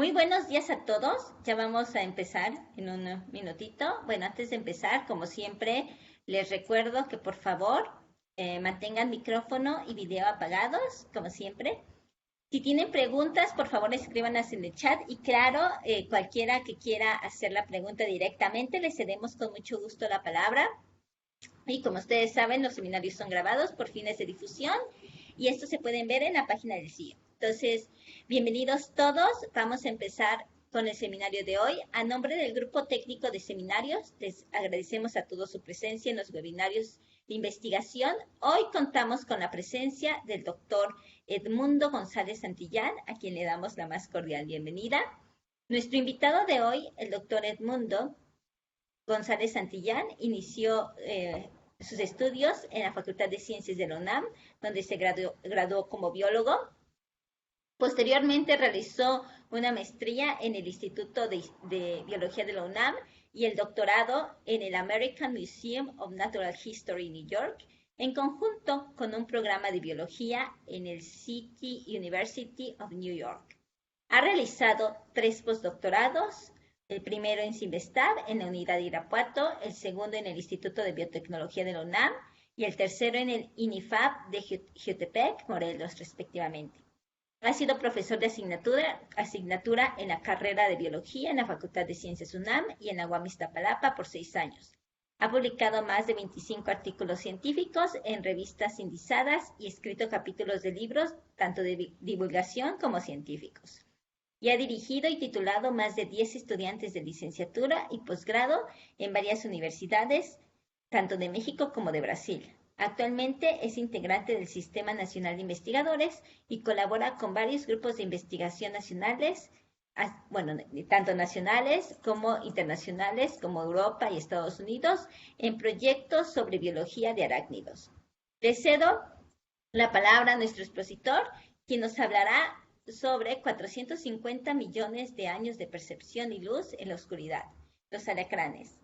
Muy buenos días a todos. Ya vamos a empezar en un minutito. Bueno, antes de empezar, como siempre, les recuerdo que por favor mantengan micrófono y video apagados, como siempre. Si tienen preguntas, por favor escríbanlas en el chat y claro, cualquiera que quiera hacer la pregunta directamente, les cedemos con mucho gusto la palabra. Y como ustedes saben, los seminarios son grabados por fines de difusión y estos se pueden ver en la página del CIO. Entonces, bienvenidos todos. Vamos a empezar con el seminario de hoy. A nombre del Grupo Técnico de Seminarios, les agradecemos a todos su presencia en los webinarios de investigación. Hoy contamos con la presencia del doctor Edmundo González Santillán, a quien le damos la más cordial bienvenida. Nuestro invitado de hoy, el doctor Edmundo González Santillán, inició sus estudios en la Facultad de Ciencias de la UNAM, donde se graduó como biólogo. Posteriormente realizó una maestría en el Instituto de Biología de la UNAM y el doctorado en el American Museum of Natural History en New York, en conjunto con un programa de biología en el City University of New York. Ha realizado 3 postdoctorados, el primero en CIMBESTAB, en la Unidad de Irapuato, el segundo en el Instituto de Biotecnología de la UNAM y el tercero en el INIFAB de Jiutepec, Morelos, respectivamente. Ha sido profesor de asignatura en la carrera de Biología en la Facultad de Ciencias UNAM y en la UAM Iztapalapa por 6 años. Ha publicado más de 25 artículos científicos en revistas indizadas y escrito capítulos de libros, tanto de divulgación como científicos. Y ha dirigido y titulado más de 10 estudiantes de licenciatura y posgrado en varias universidades, tanto de México como de Brasil. Actualmente es integrante del Sistema Nacional de Investigadores y colabora con varios grupos de investigación nacionales, bueno, tanto nacionales como internacionales, como Europa y Estados Unidos, en proyectos sobre biología de arácnidos. Le cedo la palabra a nuestro expositor, quien nos hablará sobre 450 millones de años de percepción y luz en la oscuridad, los alacranes.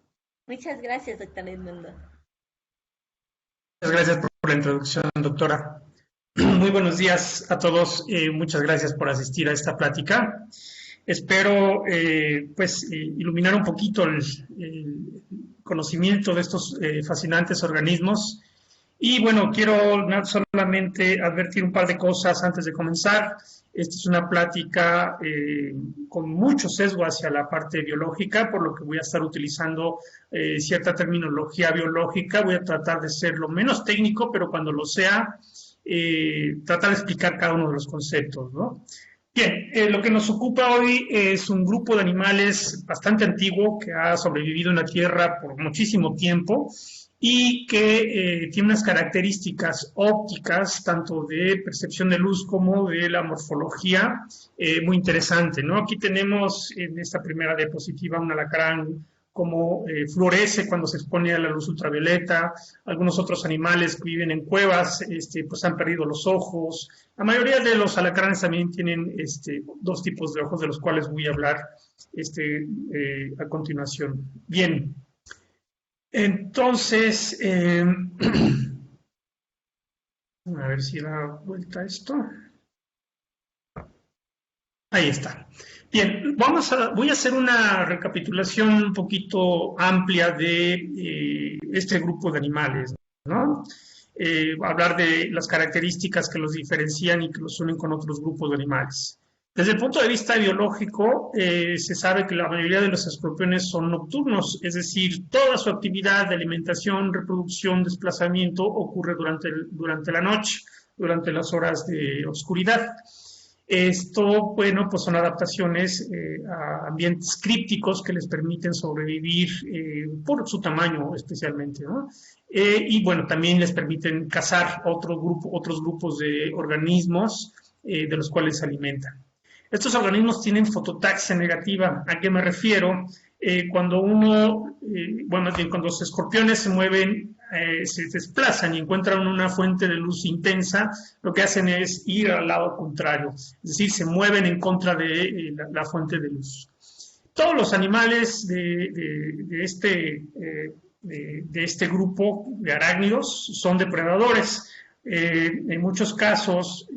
Muchas gracias, doctor Edmundo. Muchas gracias por la introducción, doctora. Muy buenos días a todos. Muchas gracias por asistir a esta plática. Espero iluminar un poquito el conocimiento de estos fascinantes organismos. Y bueno, quiero solamente advertir un par de cosas antes de comenzar. Esta es una plática con mucho sesgo hacia la parte biológica, por lo que voy a estar utilizando cierta terminología biológica. Voy a tratar de ser lo menos técnico, pero cuando lo sea, tratar de explicar cada uno de los conceptos, ¿no? Bien, lo que nos ocupa hoy es un grupo de animales bastante antiguo que ha sobrevivido en la Tierra por muchísimo tiempo y que tiene unas características ópticas, tanto de percepción de luz como de la morfología, muy interesante, ¿no? Aquí tenemos en esta primera diapositiva un alacrán como florece cuando se expone a la luz ultravioleta. Algunos otros animales que viven en cuevas pues han perdido los ojos. La mayoría de los alacranes también tienen 2 tipos de ojos, de los cuales voy a hablar a continuación. Bien. Entonces, a ver si da vuelta esto. Ahí está. Bien, voy a hacer una recapitulación un poquito amplia de este grupo de animales, ¿no? Hablar de las características que los diferencian y que los unen con otros grupos de animales. Desde el punto de vista biológico, se sabe que la mayoría de los escorpiones son nocturnos, es decir, toda su actividad de alimentación, reproducción, desplazamiento ocurre durante la noche, durante las horas de oscuridad. Esto, bueno, pues son adaptaciones a ambientes crípticos que les permiten sobrevivir por su tamaño especialmente, ¿no? Y bueno, también les permiten cazar otros grupos de organismos de los cuales se alimentan. Estos organismos tienen fototaxia negativa. ¿A qué me refiero? Cuando los escorpiones se mueven, se desplazan y encuentran una fuente de luz intensa, lo que hacen es ir al lado contrario, es decir, se mueven en contra de la fuente de luz. Todos los animales de este grupo de arácnidos son depredadores. En muchos casos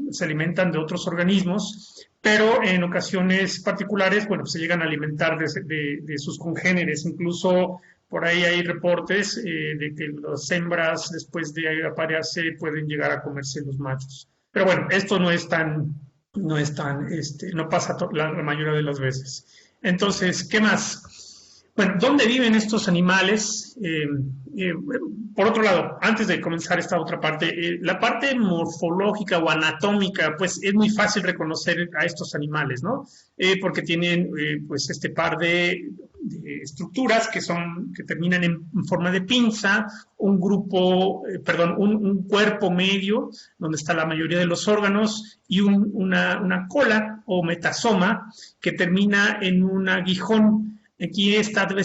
se alimentan de otros organismos, pero en ocasiones particulares, bueno, pues se llegan a alimentar de sus congéneres. Incluso por ahí hay reportes de que las hembras, después de aparearse, pueden llegar a comerse los machos. Pero bueno, esto no pasa la mayoría de las veces. Entonces, ¿qué más? Bueno, ¿dónde viven estos animales? Por otro lado, antes de comenzar esta otra parte, la parte morfológica o anatómica, pues es muy fácil reconocer a estos animales, ¿no? Porque tienen, pues, este par de estructuras que terminan en forma de pinza, un cuerpo medio, donde está la mayoría de los órganos, y una cola o metasoma que termina en un aguijón. Aquí dentro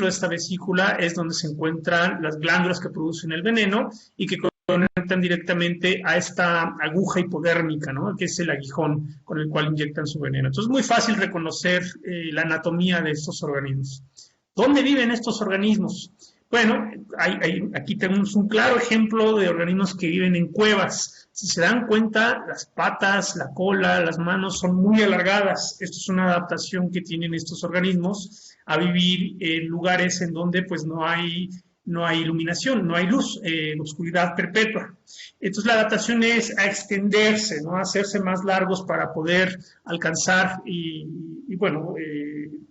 de esta vesícula es donde se encuentran las glándulas que producen el veneno y que conectan directamente a esta aguja hipodérmica, ¿no? Que es el aguijón con el cual inyectan su veneno. Entonces es muy fácil reconocer la anatomía de estos organismos. ¿Dónde viven estos organismos? Bueno, aquí tenemos un claro ejemplo de organismos que viven en cuevas. Si se dan cuenta, las patas, la cola, las manos son muy alargadas. Esto es una adaptación que tienen estos organismos a vivir en lugares en donde pues no hay iluminación, no hay luz, oscuridad perpetua. Entonces la adaptación es a extenderse, ¿no? A hacerse más largos para poder alcanzar y bueno,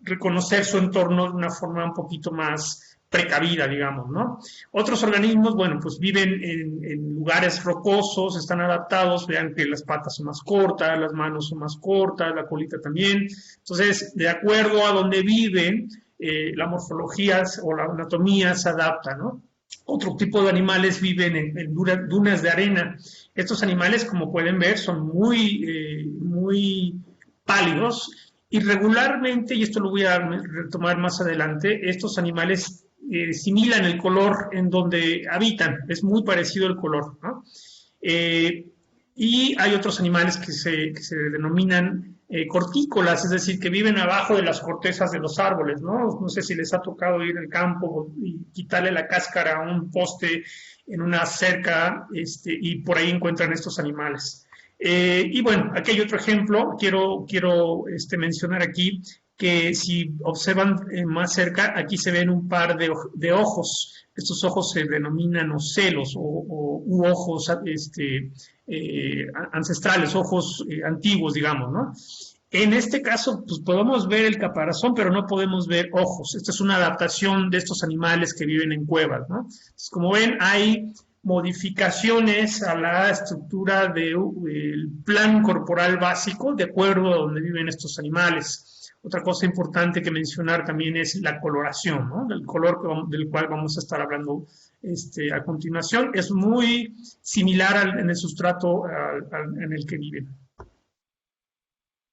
reconocer su entorno de una forma un poquito más precavida, digamos, ¿no? Otros organismos, bueno, pues viven en lugares rocosos, están adaptados, vean que las patas son más cortas, las manos son más cortas, la colita también. Entonces, de acuerdo a donde viven, la morfología o la anatomía se adapta, ¿no? Otro tipo de animales viven en dunas de arena. Estos animales, como pueden ver, son muy pálidos y regularmente, y esto lo voy a retomar más adelante, estos animales similan el color en donde habitan, es muy parecido el color, ¿no? Y hay otros animales que se denominan cortícolas, es decir, que viven abajo de las cortezas de los árboles, ¿no? No sé si les ha tocado ir al campo y quitarle la cáscara a un poste en una cerca, y por ahí encuentran estos animales. Y bueno, aquí hay otro ejemplo, quiero mencionar aquí, que si observan más cerca, aquí se ven un par de ojos. Estos ojos se denominan ocelos u ojos ancestrales, ojos antiguos, digamos, ¿no? En este caso, pues podemos ver el caparazón, pero no podemos ver ojos. Esta es una adaptación de estos animales que viven en cuevas, ¿no? Entonces, como ven, hay modificaciones a la estructura del plan corporal básico de acuerdo a donde viven estos animales. Otra cosa importante que mencionar también es la coloración, ¿no? El color del cual vamos a estar hablando a continuación. Es muy similar en el sustrato en el que viven.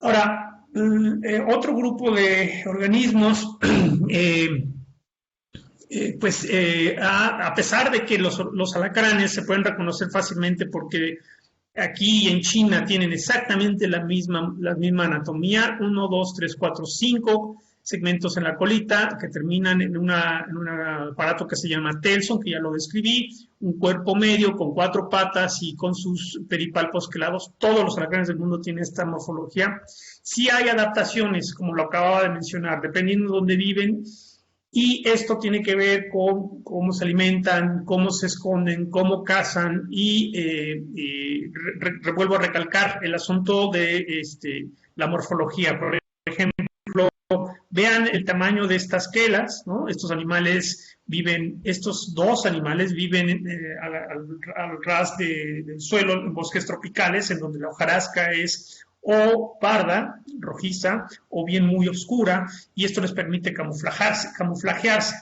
Ahora, otro grupo de organismos, a pesar de que los alacranes se pueden reconocer fácilmente porque aquí en China tienen exactamente la misma anatomía, 1, 2, 3, 4, 5 segmentos en la colita que terminan en un aparato que se llama telson, que ya lo describí, un cuerpo medio con 4 patas y con sus peripalpos quelados. Todos los alacranes del mundo tienen esta morfología. Sí hay adaptaciones, como lo acababa de mencionar, dependiendo de dónde viven. Y esto tiene que ver con cómo se alimentan, cómo se esconden, cómo cazan vuelvo a recalcar el asunto de la morfología. Por ejemplo, vean el tamaño de estas quelas, ¿no? Estos dos animales viven al ras del suelo en bosques tropicales, en donde la hojarasca es o parda, rojiza, o bien muy oscura, y esto les permite camuflajearse.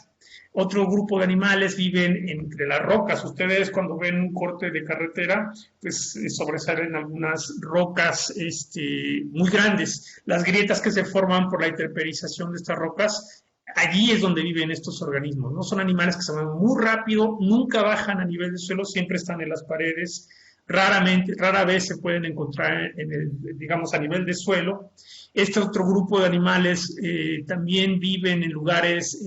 Otro grupo de animales viven entre las rocas. Ustedes cuando ven un corte de carretera, pues sobresalen algunas rocas muy grandes. Las grietas que se forman por la intemperización de estas rocas, allí es donde viven estos organismos, ¿no? Son animales que se mueven muy rápido, nunca bajan a nivel del suelo, siempre están en las paredes, rara vez se pueden encontrar digamos, a nivel de suelo. Este otro grupo de animales también viven en lugares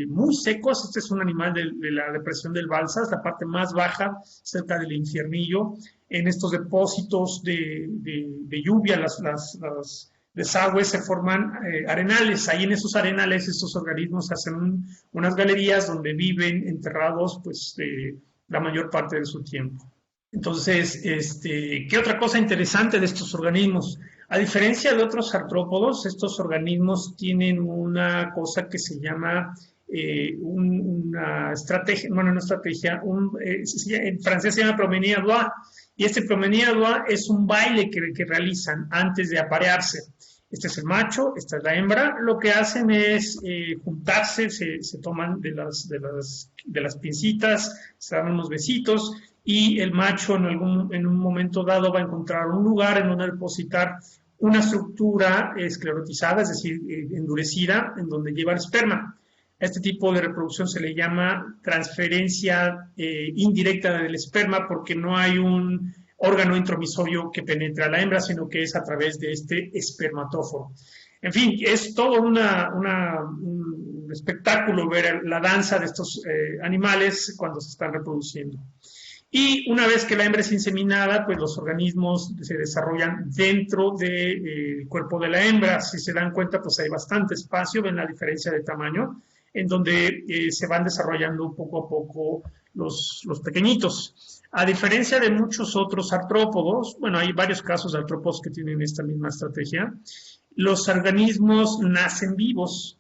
muy secos. Este es un animal de la depresión del Balsas, la parte más baja, cerca del Infiernillo. En estos depósitos de lluvia, las desagües se forman arenales. Ahí en esos arenales estos organismos hacen unas galerías donde viven enterrados pues la mayor parte de su tiempo. Entonces, ¿qué otra cosa interesante de estos organismos? A diferencia de otros artrópodos, estos organismos tienen una cosa que se llama una estrategia, bueno, no estrategia, en francés se llama promenade à deux, y este promenade à deux es un baile que realizan antes de aparearse. Este es el macho, esta es la hembra. Lo que hacen es juntarse, se toman de las pincitas, se dan unos besitos, y el macho en un momento dado va a encontrar un lugar en donde depositar una estructura esclerotizada, es decir, endurecida, en donde lleva el esperma. A este tipo de reproducción se le llama transferencia indirecta del esperma, porque no hay un órgano intromisorio que penetra a la hembra, sino que es a través de este espermatóforo. En fin, es todo un espectáculo ver la danza de estos animales cuando se están reproduciendo. Y una vez que la hembra es inseminada, pues los organismos se desarrollan dentro del cuerpo de la hembra. Si se dan cuenta, pues hay bastante espacio, ven la diferencia de tamaño, en donde se van desarrollando poco a poco los pequeñitos. A diferencia de muchos otros artrópodos, bueno, hay varios casos de artrópodos que tienen esta misma estrategia, los organismos nacen vivos.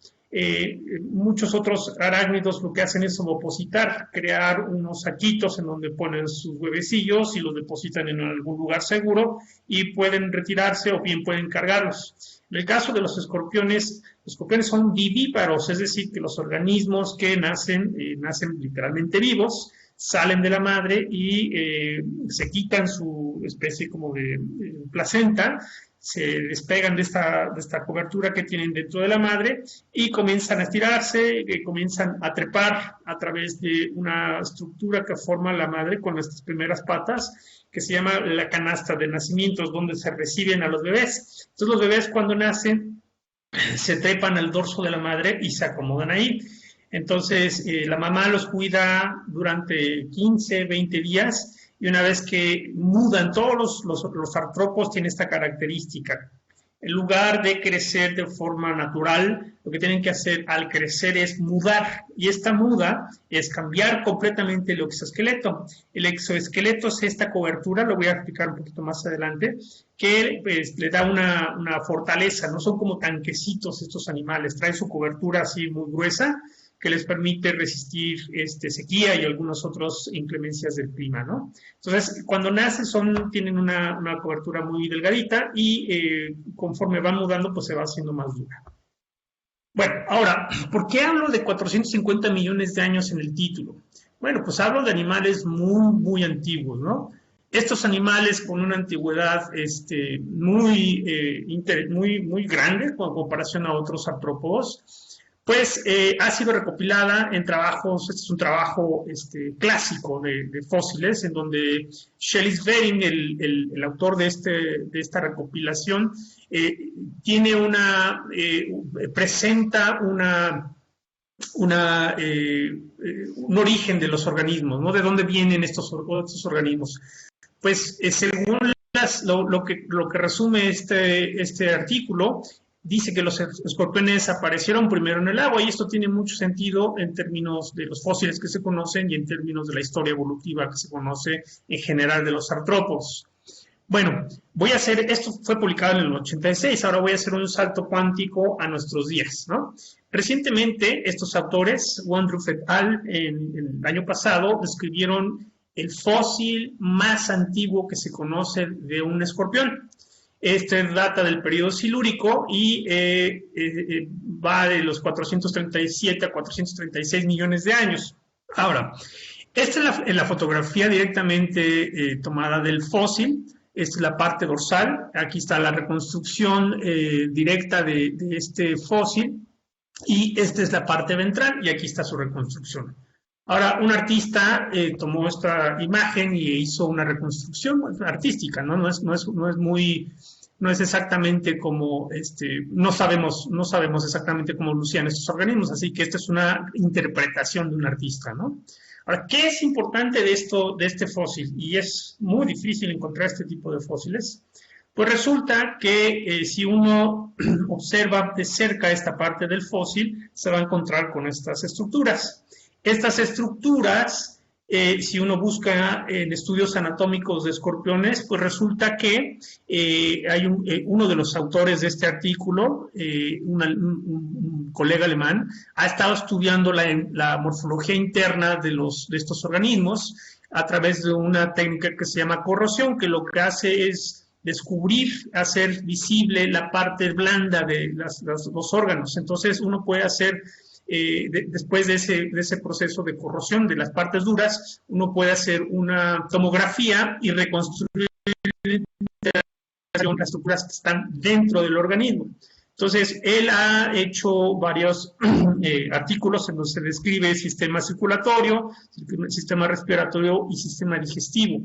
Muchos otros arácnidos lo que hacen es ovopositar, crear unos saquitos en donde ponen sus huevecillos y los depositan en algún lugar seguro y pueden retirarse o bien pueden cargarlos. En el caso de los escorpiones son vivíparos, es decir, que los organismos que nacen literalmente vivos, salen de la madre y se quitan su especie como de placenta, se despegan de esta cobertura que tienen dentro de la madre y comienzan a estirarse, comienzan a trepar a través de una estructura que forma la madre con estas primeras patas, que se llama la canasta de nacimientos, donde se reciben a los bebés. Entonces los bebés cuando nacen se trepan al dorso de la madre y se acomodan ahí. Entonces la mamá los cuida durante 15, 20 días, y una vez que mudan, todos los artrópodos tienen esta característica. En lugar de crecer de forma natural, lo que tienen que hacer al crecer es mudar. Y esta muda es cambiar completamente el exoesqueleto. El exoesqueleto es esta cobertura, lo voy a explicar un poquito más adelante, que pues, le da una fortaleza. No son como tanquecitos estos animales, traen su cobertura así muy gruesa, que les permite resistir sequía y algunas otras inclemencias del clima, ¿no? Entonces, cuando nacen tienen una cobertura muy delgadita y conforme van mudando, pues se va haciendo más dura. Bueno, ahora, ¿por qué hablo de 450 millones de años en el título? Bueno, pues hablo de animales muy, muy antiguos, ¿no? Estos animales con una antigüedad muy grande en comparación a otros artrópodos, pues ha sido recopilada en trabajos. Este es un trabajo clásico de fósiles, en donde Shelley Bering, el autor de esta recopilación, presenta un origen de los organismos, ¿no? ¿De dónde vienen estos organismos? Pues según lo que resume este artículo, dice que los escorpiones aparecieron primero en el agua, y esto tiene mucho sentido en términos de los fósiles que se conocen y en términos de la historia evolutiva que se conoce en general de los artrópodos. Bueno, esto fue publicado en el 86, ahora voy a hacer un salto cuántico a nuestros días, ¿no? Recientemente, estos autores, Woodruff et al., en el año pasado, describieron el fósil más antiguo que se conoce de un escorpión. Este data del periodo silúrico y va de los 437 a 436 millones de años. Ahora, esta es la fotografía directamente tomada del fósil. Esta es la parte dorsal. Aquí está la reconstrucción directa de este fósil. Y esta es la parte ventral y aquí está su reconstrucción. Ahora, un artista tomó esta imagen y hizo una reconstrucción artística, ¿no? No es exactamente como, no sabemos exactamente cómo lucían estos organismos, así que esta es una interpretación de un artista, ¿no? Ahora, ¿qué es importante de este fósil? Y es muy difícil encontrar este tipo de fósiles. Pues resulta que si uno observa de cerca esta parte del fósil, se va a encontrar con estas estructuras. Estas estructuras, si uno busca en estudios anatómicos de escorpiones, pues resulta que hay uno de los autores de este artículo, un colega alemán, ha estado estudiando la morfología interna de estos organismos a través de una técnica que se llama corrosión, que lo que hace es descubrir, hacer visible la parte blanda de los órganos. Entonces uno puede hacer después de ese proceso de corrosión de las partes duras, uno puede hacer una tomografía y reconstruir las estructuras que están dentro del organismo. Entonces, él ha hecho varios artículos en donde se describe sistema circulatorio, sistema respiratorio y sistema digestivo.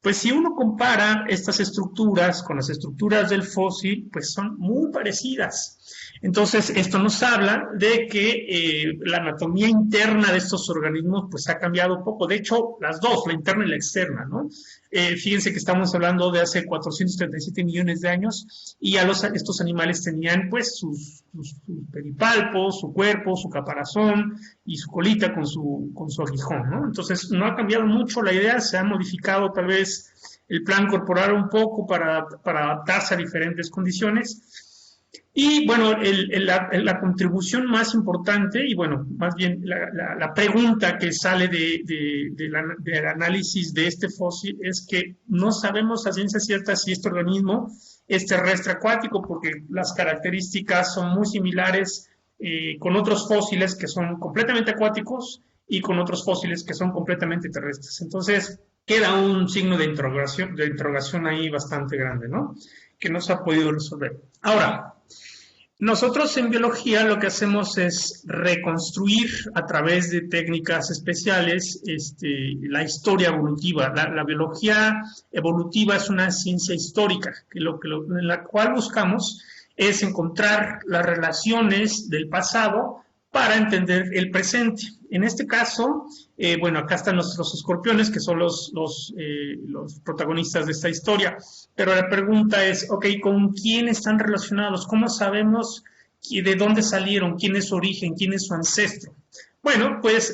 Pues si uno compara estas estructuras con las estructuras del fósil, pues son muy parecidas. Entonces, esto nos habla de que la anatomía interna de estos organismos pues ha cambiado un poco. De hecho, las dos, la interna y la externa, ¿no? Fíjense que estamos hablando de hace 437 millones de años y ya estos animales tenían pues sus pedipalpos, su cuerpo, su caparazón y su colita con su aguijón, ¿no? Entonces, no ha cambiado mucho la idea, se ha modificado tal vez el plan corporal un poco para adaptarse a diferentes condiciones. Y bueno, la contribución más importante, y bueno, más bien la pregunta que sale del análisis de este fósil es que no sabemos a ciencia cierta si este organismo es terrestre acuático, porque las características son muy similares con otros fósiles que son completamente acuáticos y con otros fósiles que son completamente terrestres. Entonces, queda un signo de interrogación ahí bastante grande, ¿no? Que no se ha podido resolver. Ahora, nosotros en biología lo que hacemos es reconstruir a través de técnicas especiales la historia evolutiva. La biología evolutiva es una ciencia histórica, en la cual buscamos es encontrar las relaciones del pasado para entender el presente. En este caso, bueno, acá están nuestros escorpiones, que son los protagonistas de esta historia. Pero la pregunta es, ok, ¿con quién están relacionados? ¿Cómo sabemos de dónde salieron? ¿Quién es su origen? ¿Quién es su ancestro? Bueno, pues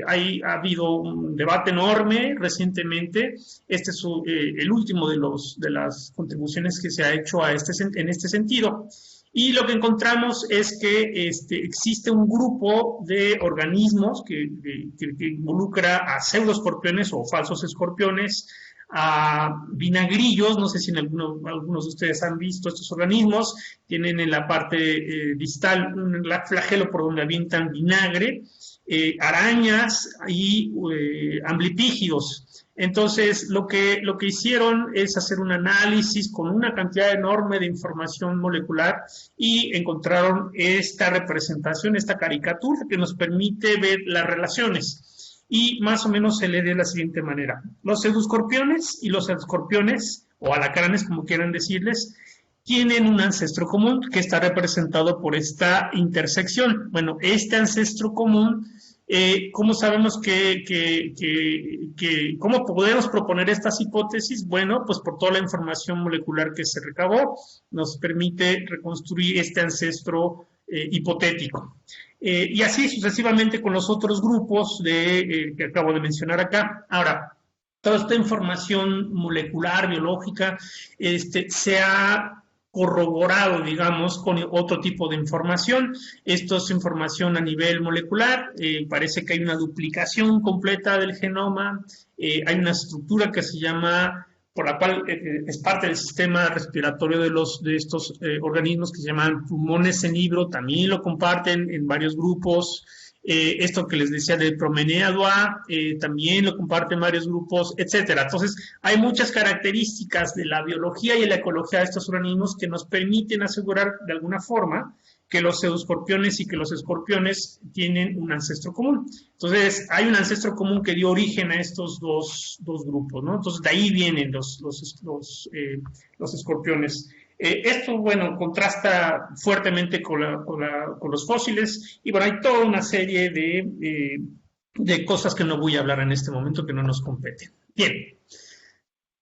ha habido un debate enorme recientemente. Este es el último de las contribuciones que se ha hecho en este sentido. Y lo que encontramos es que existe un grupo de organismos que involucra a pseudoescorpiones o falsos escorpiones, a vinagrillos, no sé si algunos de ustedes han visto estos organismos, tienen en la parte distal un flagelo por donde avientan vinagre, arañas y amblipígidos. Entonces, lo que hicieron es hacer un análisis con una cantidad enorme de información molecular y encontraron esta representación, esta caricatura que nos permite ver las relaciones. Y más o menos se lee de la siguiente manera. Los pseudoscorpiones y los escorpiones, o alacranes como quieran decirles, tienen un ancestro común que está representado por esta intersección. Bueno, este ancestro común, ¿cómo sabemos cómo podemos proponer estas hipótesis? Bueno, pues por toda la información molecular que se recabó, nos permite reconstruir este ancestro hipotético. Y así sucesivamente con los otros grupos que acabo de mencionar acá. Ahora, toda esta información molecular, biológica, se ha corroborado, digamos, con otro tipo de información. Esto es información a nivel molecular, parece que hay una duplicación completa del genoma, hay una estructura que se llama, por la cual es parte del sistema respiratorio de estos organismos que se llaman pulmones en hibro, también lo comparten en varios grupos. Esto que les decía del Promenea también lo comparten varios grupos, etcétera. Entonces, hay muchas características de la biología y la ecología de estos organismos que nos permiten asegurar de alguna forma que los pseudoscorpiones y que los escorpiones tienen un ancestro común. Entonces, hay un ancestro común que dio origen a estos dos grupos, ¿no? Entonces, de ahí vienen los escorpiones. Esto, bueno, contrasta fuertemente con los fósiles y, bueno, hay toda una serie de cosas que no voy a hablar en este momento que no nos competen. Bien.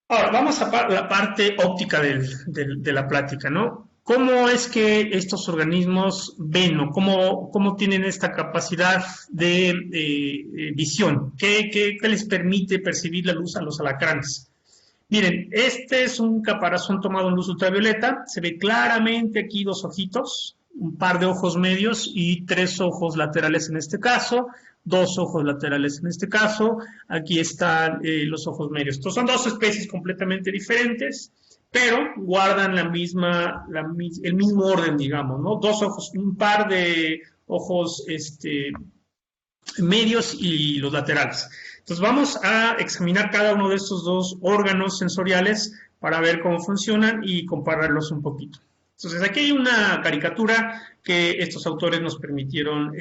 Ahora, vamos a la parte óptica de la plática, ¿no? ¿Cómo es que estos organismos ven o cómo tienen esta capacidad de visión? ¿Qué les permite percibir la luz a los alacranes? Miren, este es un caparazón tomado en luz ultravioleta. Se ve claramente aquí dos ojitos, un par de ojos medios y 3 ojos laterales en este caso. 2 ojos laterales en este caso. Aquí están los ojos medios. Estos son 2 especies completamente diferentes, pero guardan el mismo orden, digamos, ¿no? 2 ojos, un par de ojos medios y los laterales. Entonces vamos a examinar cada uno de estos 2 órganos sensoriales para ver cómo funcionan y compararlos un poquito. Entonces aquí hay una caricatura que estos autores nos permitieron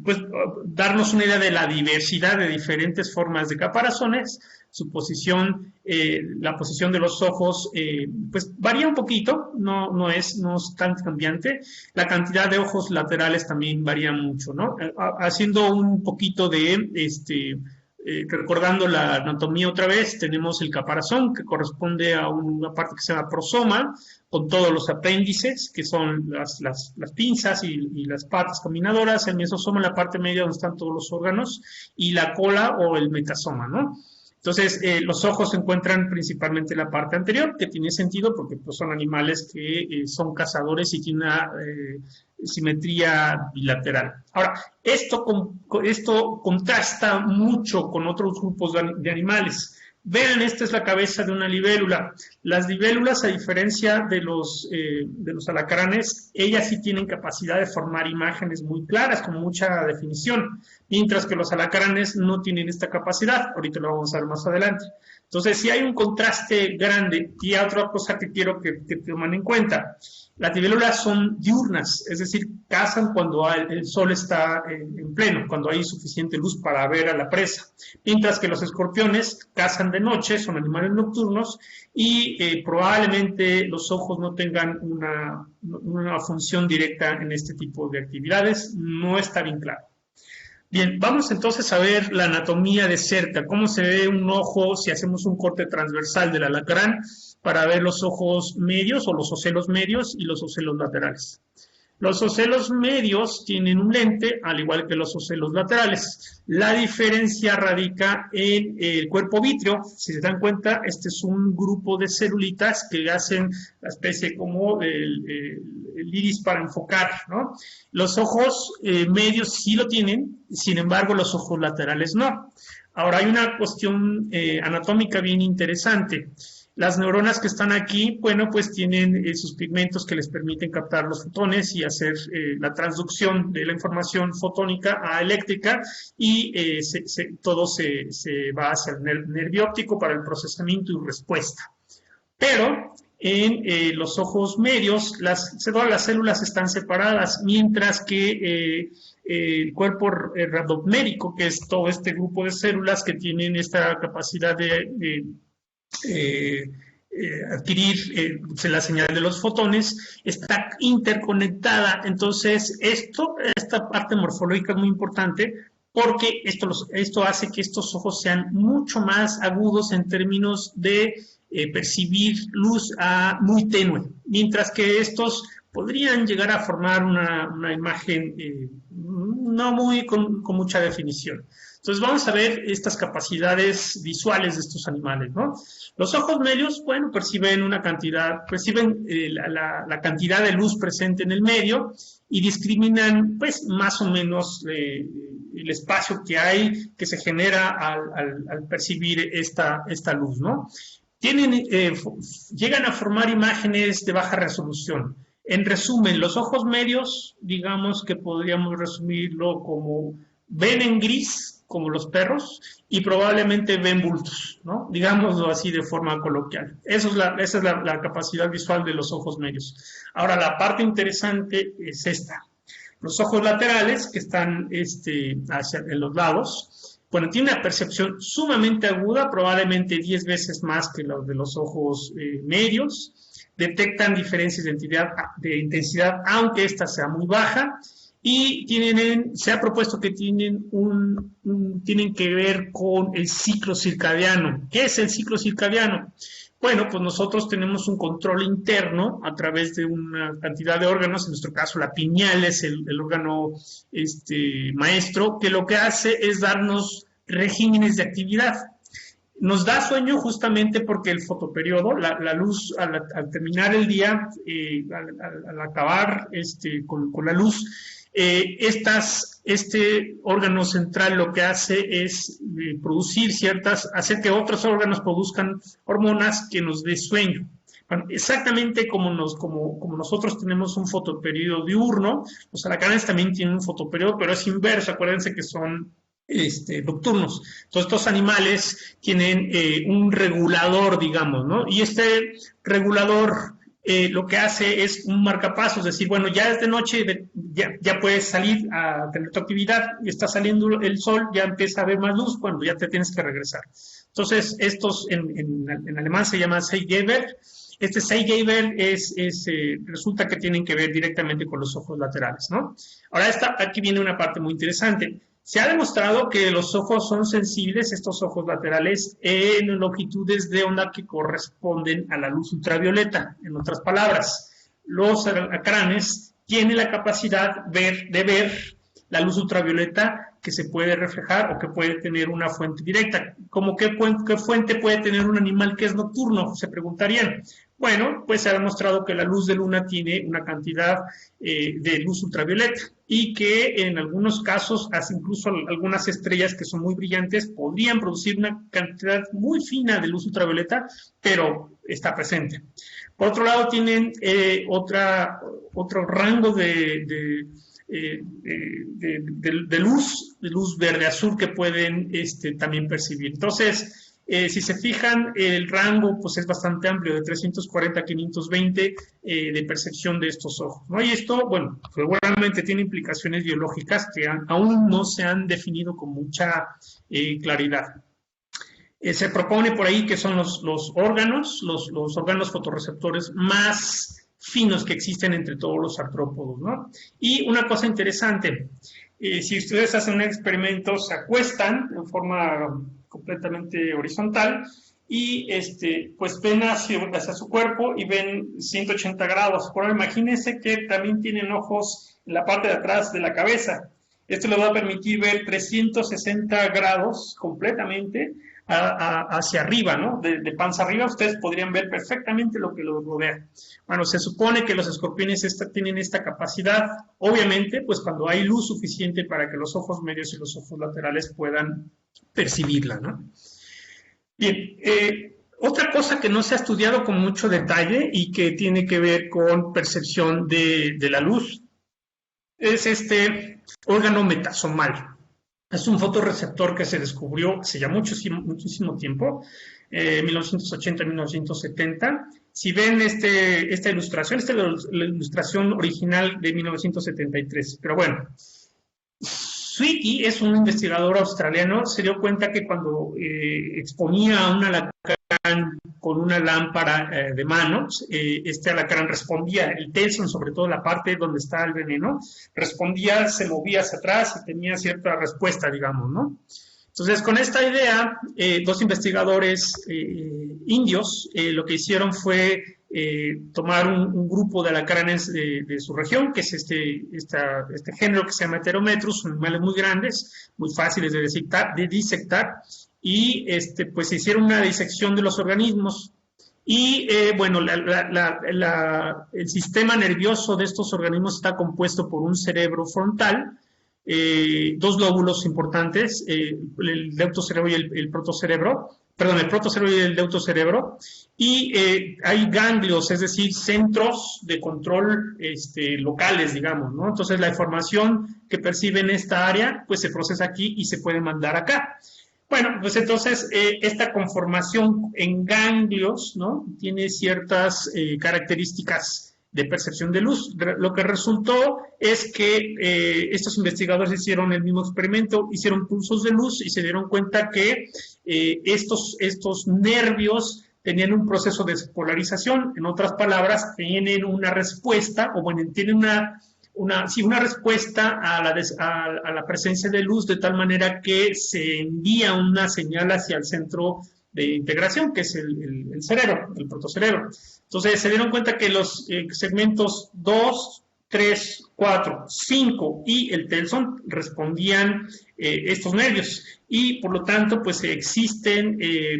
pues, darnos una idea de la diversidad de diferentes formas de caparazones. Su posición, la posición de los ojos, pues varía un poquito, no es tan cambiante. La cantidad de ojos laterales también varía mucho, ¿no? Haciendo un poquito de recordando la anatomía otra vez, tenemos el caparazón que corresponde a una parte que se llama prosoma, con todos los apéndices, que son las pinzas y las patas caminadoras, el mesosoma en la parte media donde están todos los órganos, y la cola o el metasoma, ¿no? Entonces, los ojos se encuentran principalmente en la parte anterior, que tiene sentido porque pues, son animales que son cazadores y tienen una simetría bilateral. Ahora, esto contrasta mucho con otros grupos de animales. Vean, esta es la cabeza de una libélula. Las libélulas, a diferencia de los alacranes, ellas sí tienen capacidad de formar imágenes muy claras, con mucha definición, mientras que los alacranes no tienen esta capacidad. Ahorita lo vamos a ver más adelante. Entonces, sí hay un contraste grande. Y otra cosa que quiero que tomen en cuenta. Las libélulas son diurnas, es decir, cazan cuando el sol está en pleno, cuando hay suficiente luz para ver a la presa. Mientras que los escorpiones cazan de noche, son animales nocturnos y probablemente los ojos no tengan una función directa en este tipo de actividades. No está bien claro. Bien, vamos entonces a ver la anatomía de cerca, cómo se ve un ojo si hacemos un corte transversal del alacrán para ver los ojos medios o los ocelos medios y los ocelos laterales. Los ocelos medios tienen un lente, al igual que los ocelos laterales. La diferencia radica en el cuerpo vítreo. Si se dan cuenta, este es un grupo de celulitas que hacen la especie como el iris para enfocar, ¿no? Los ojos medios sí lo tienen, sin embargo, los ojos laterales no. Ahora, hay una cuestión anatómica bien interesante. Las neuronas que están aquí, bueno, pues tienen sus pigmentos que les permiten captar los fotones y hacer la transducción de la información fotónica a eléctrica y todo se va hacia el nervio óptico para el procesamiento y respuesta. Pero en los ojos medios, todas las células están separadas, mientras que el cuerpo rhabdomérico, que es todo este grupo de células que tienen esta capacidad de adquirir la señal de los fotones, está interconectada. Entonces, esta parte morfológica es muy importante porque esto hace que estos ojos sean mucho más agudos en términos de percibir luz muy tenue, mientras que estos podrían llegar a formar una imagen no muy con mucha definición. Entonces vamos a ver estas capacidades visuales de estos animales, ¿no? Los ojos medios, bueno, perciben la cantidad de luz presente en el medio y discriminan, pues, más o menos el espacio que se genera al percibir esta luz, ¿no? Llegan a formar imágenes de baja resolución. En resumen, los ojos medios, digamos que podríamos resumirlo como ven en gris, como los perros, y probablemente ven bultos, ¿no? Digámoslo así de forma coloquial. Esa es la capacidad visual de los ojos medios. Ahora, la parte interesante es esta. Los ojos laterales, que están en los lados, bueno, tienen una percepción sumamente aguda, probablemente 10 veces más que los de los ojos medios. Detectan diferencias de intensidad, aunque esta sea muy baja, y se ha propuesto que tienen que ver con el ciclo circadiano. ¿Qué es el ciclo circadiano? Bueno, pues nosotros tenemos un control interno a través de una cantidad de órganos, en nuestro caso la pineal es el órgano maestro, que lo que hace es darnos regímenes de actividad. Nos da sueño justamente porque el fotoperiodo, la luz, al terminar el día, al acabar con la luz, este órgano central lo que hace es hacer que otros órganos produzcan hormonas que nos dé sueño. Bueno, exactamente como nosotros tenemos un fotoperiodo diurno, los alacranes también tienen un fotoperiodo, pero es inverso, acuérdense que son nocturnos. Entonces, estos animales tienen un regulador, digamos, ¿no? Y este regulador lo que hace es un marcapasos, es decir, bueno, ya es de noche, ya puedes salir a tener tu actividad, y está saliendo el sol, ya empieza a haber más luz, cuando ya te tienes que regresar. Entonces, estos en alemán se llaman Zeigeber. Este Zeigeber resulta que tienen que ver directamente con los ojos laterales, ¿no? Ahora, aquí viene una parte muy interesante. Se ha demostrado que los ojos son sensibles, estos ojos laterales, en longitudes de onda que corresponden a la luz ultravioleta. En otras palabras, los alacranes tienen la capacidad de ver la luz ultravioleta que se puede reflejar o que puede tener una fuente directa. ¿Cómo qué fuente puede tener un animal que es nocturno? Se preguntarían. Bueno, pues se ha demostrado que la luz de luna tiene una cantidad de luz ultravioleta y que en algunos casos, incluso algunas estrellas que son muy brillantes, podrían producir una cantidad muy fina de luz ultravioleta, pero está presente. Por otro lado, tienen otro rango de luz verde-azul que pueden también percibir. Entonces, si se fijan, el rango pues es bastante amplio, de 340 a 520 de percepción de estos ojos, ¿no? Y esto, bueno, seguramente tiene implicaciones biológicas que aún no se han definido con mucha claridad. Se propone por ahí que son los órganos fotorreceptores más finos que existen entre todos los artrópodos, ¿no? Y una cosa interesante, si ustedes hacen un experimento, se acuestan en forma completamente horizontal y pues ven hacia su cuerpo y ven 180 grados. Ahora imagínense que también tienen ojos en la parte de atrás de la cabeza. Esto les va a permitir ver 360 grados completamente hacia arriba, ¿no? De panza arriba, ustedes podrían ver perfectamente lo que los rodea. Bueno, se supone que los escorpiones tienen esta capacidad, obviamente, pues cuando hay luz suficiente para que los ojos medios y los ojos laterales puedan percibirla, ¿no? Bien, otra cosa que no se ha estudiado con mucho detalle y que tiene que ver con percepción de la luz es este órgano metasomal. Es un fotorreceptor que se descubrió hace ya muchísimo tiempo, 1980-1970. Si ven esta ilustración, esta es la ilustración original de 1973. Pero bueno, Sweetie es un investigador australiano, se dio cuenta que cuando exponía a un alacrán con una lámpara de mano, este alacrán respondía, el telson, sobre todo la parte donde está el veneno, respondía, se movía hacia atrás y tenía cierta respuesta, digamos, ¿no? Entonces, con esta idea, dos investigadores indios lo que hicieron fue tomar un grupo de alacranes de su región, que es este género que se llama Heterometrus, son animales muy grandes, muy fáciles de disectar, y pues hicieron una disección de los organismos. Y bueno, el sistema nervioso de estos organismos está compuesto por un cerebro frontal, dos lóbulos importantes, el deutocerebro y el protocerebro, perdón, el protocerebro y el deutocerebro, y hay ganglios, es decir, centros de control locales, digamos, ¿no? Entonces la información que percibe en esta área, pues se procesa aquí y se puede mandar acá. Bueno, pues entonces esta conformación en ganglios, ¿no? Tiene ciertas características de percepción de luz. Lo que resultó es que estos investigadores hicieron el mismo experimento, hicieron pulsos de luz y se dieron cuenta que estos nervios tenían un proceso de despolarización. En otras palabras, tienen una respuesta, o bueno, tienen una respuesta a la presencia de luz, de tal manera que se envía una señal hacia el centro de integración, que es el cerebro, el protocerebro. Entonces se dieron cuenta que los segmentos 2, 3, 4, 5 y el telson respondían estos nervios, y por lo tanto pues existen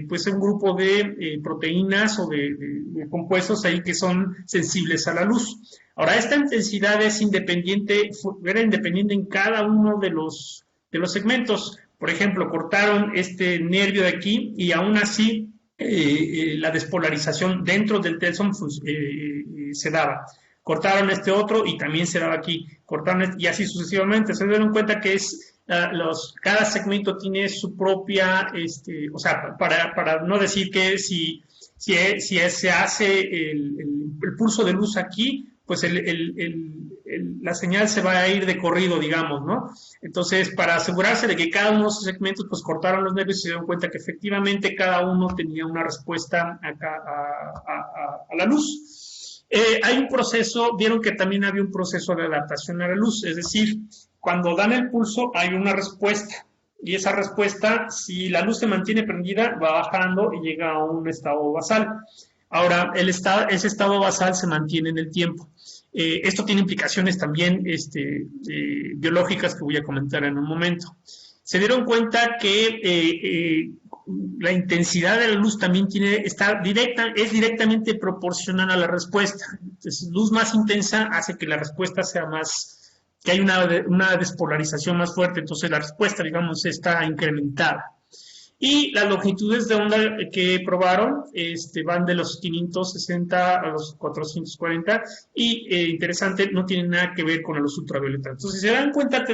pues un grupo de proteínas o de compuestos ahí que son sensibles a la luz. Ahora, esta intensidad es era independiente en cada uno de los segmentos. Por ejemplo, cortaron este nervio de aquí y aún así la despolarización dentro del telson se daba. Cortaron este otro y también se daba aquí. Cortaron y así sucesivamente. Se dieron cuenta que cada segmento tiene su propia, o sea, para no decir que si se hace el pulso de luz aquí, pues la señal se va a ir de corrido, digamos, ¿no? Entonces, para asegurarse de que cada uno de esos segmentos, pues cortaron los nervios y se dieron cuenta que efectivamente cada uno tenía una respuesta a la luz. Hay un proceso, vieron que también había un proceso de adaptación a la luz, es decir, cuando dan el pulso hay una respuesta, y esa respuesta, si la luz se mantiene prendida, va bajando y llega a un estado basal. Ahora, ese estado basal se mantiene en el tiempo. Esto tiene implicaciones también biológicas que voy a comentar en un momento. Se dieron cuenta que la intensidad de la luz también es directamente proporcional a la respuesta. Entonces, luz más intensa hace que la respuesta sea que hay una despolarización más fuerte, entonces la respuesta, digamos, está incrementada. Y las longitudes de onda que probaron van de los 560 a los 440 y, interesante, no tienen nada que ver con la luz ultravioleta. Entonces, si se dan cuenta,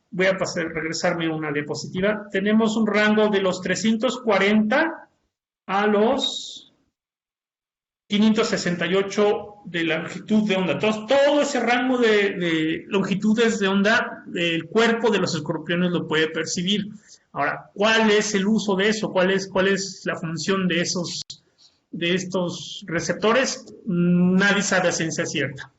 voy a regresarme a una diapositiva, tenemos un rango de los 340 a los 568 de la longitud de onda. Entonces, todo ese rango de longitudes de onda, el cuerpo de los escorpiones lo puede percibir. Ahora, ¿cuál es el uso de eso? ¿Cuál es la función de estos receptores? Nadie sabe a ciencia cierta.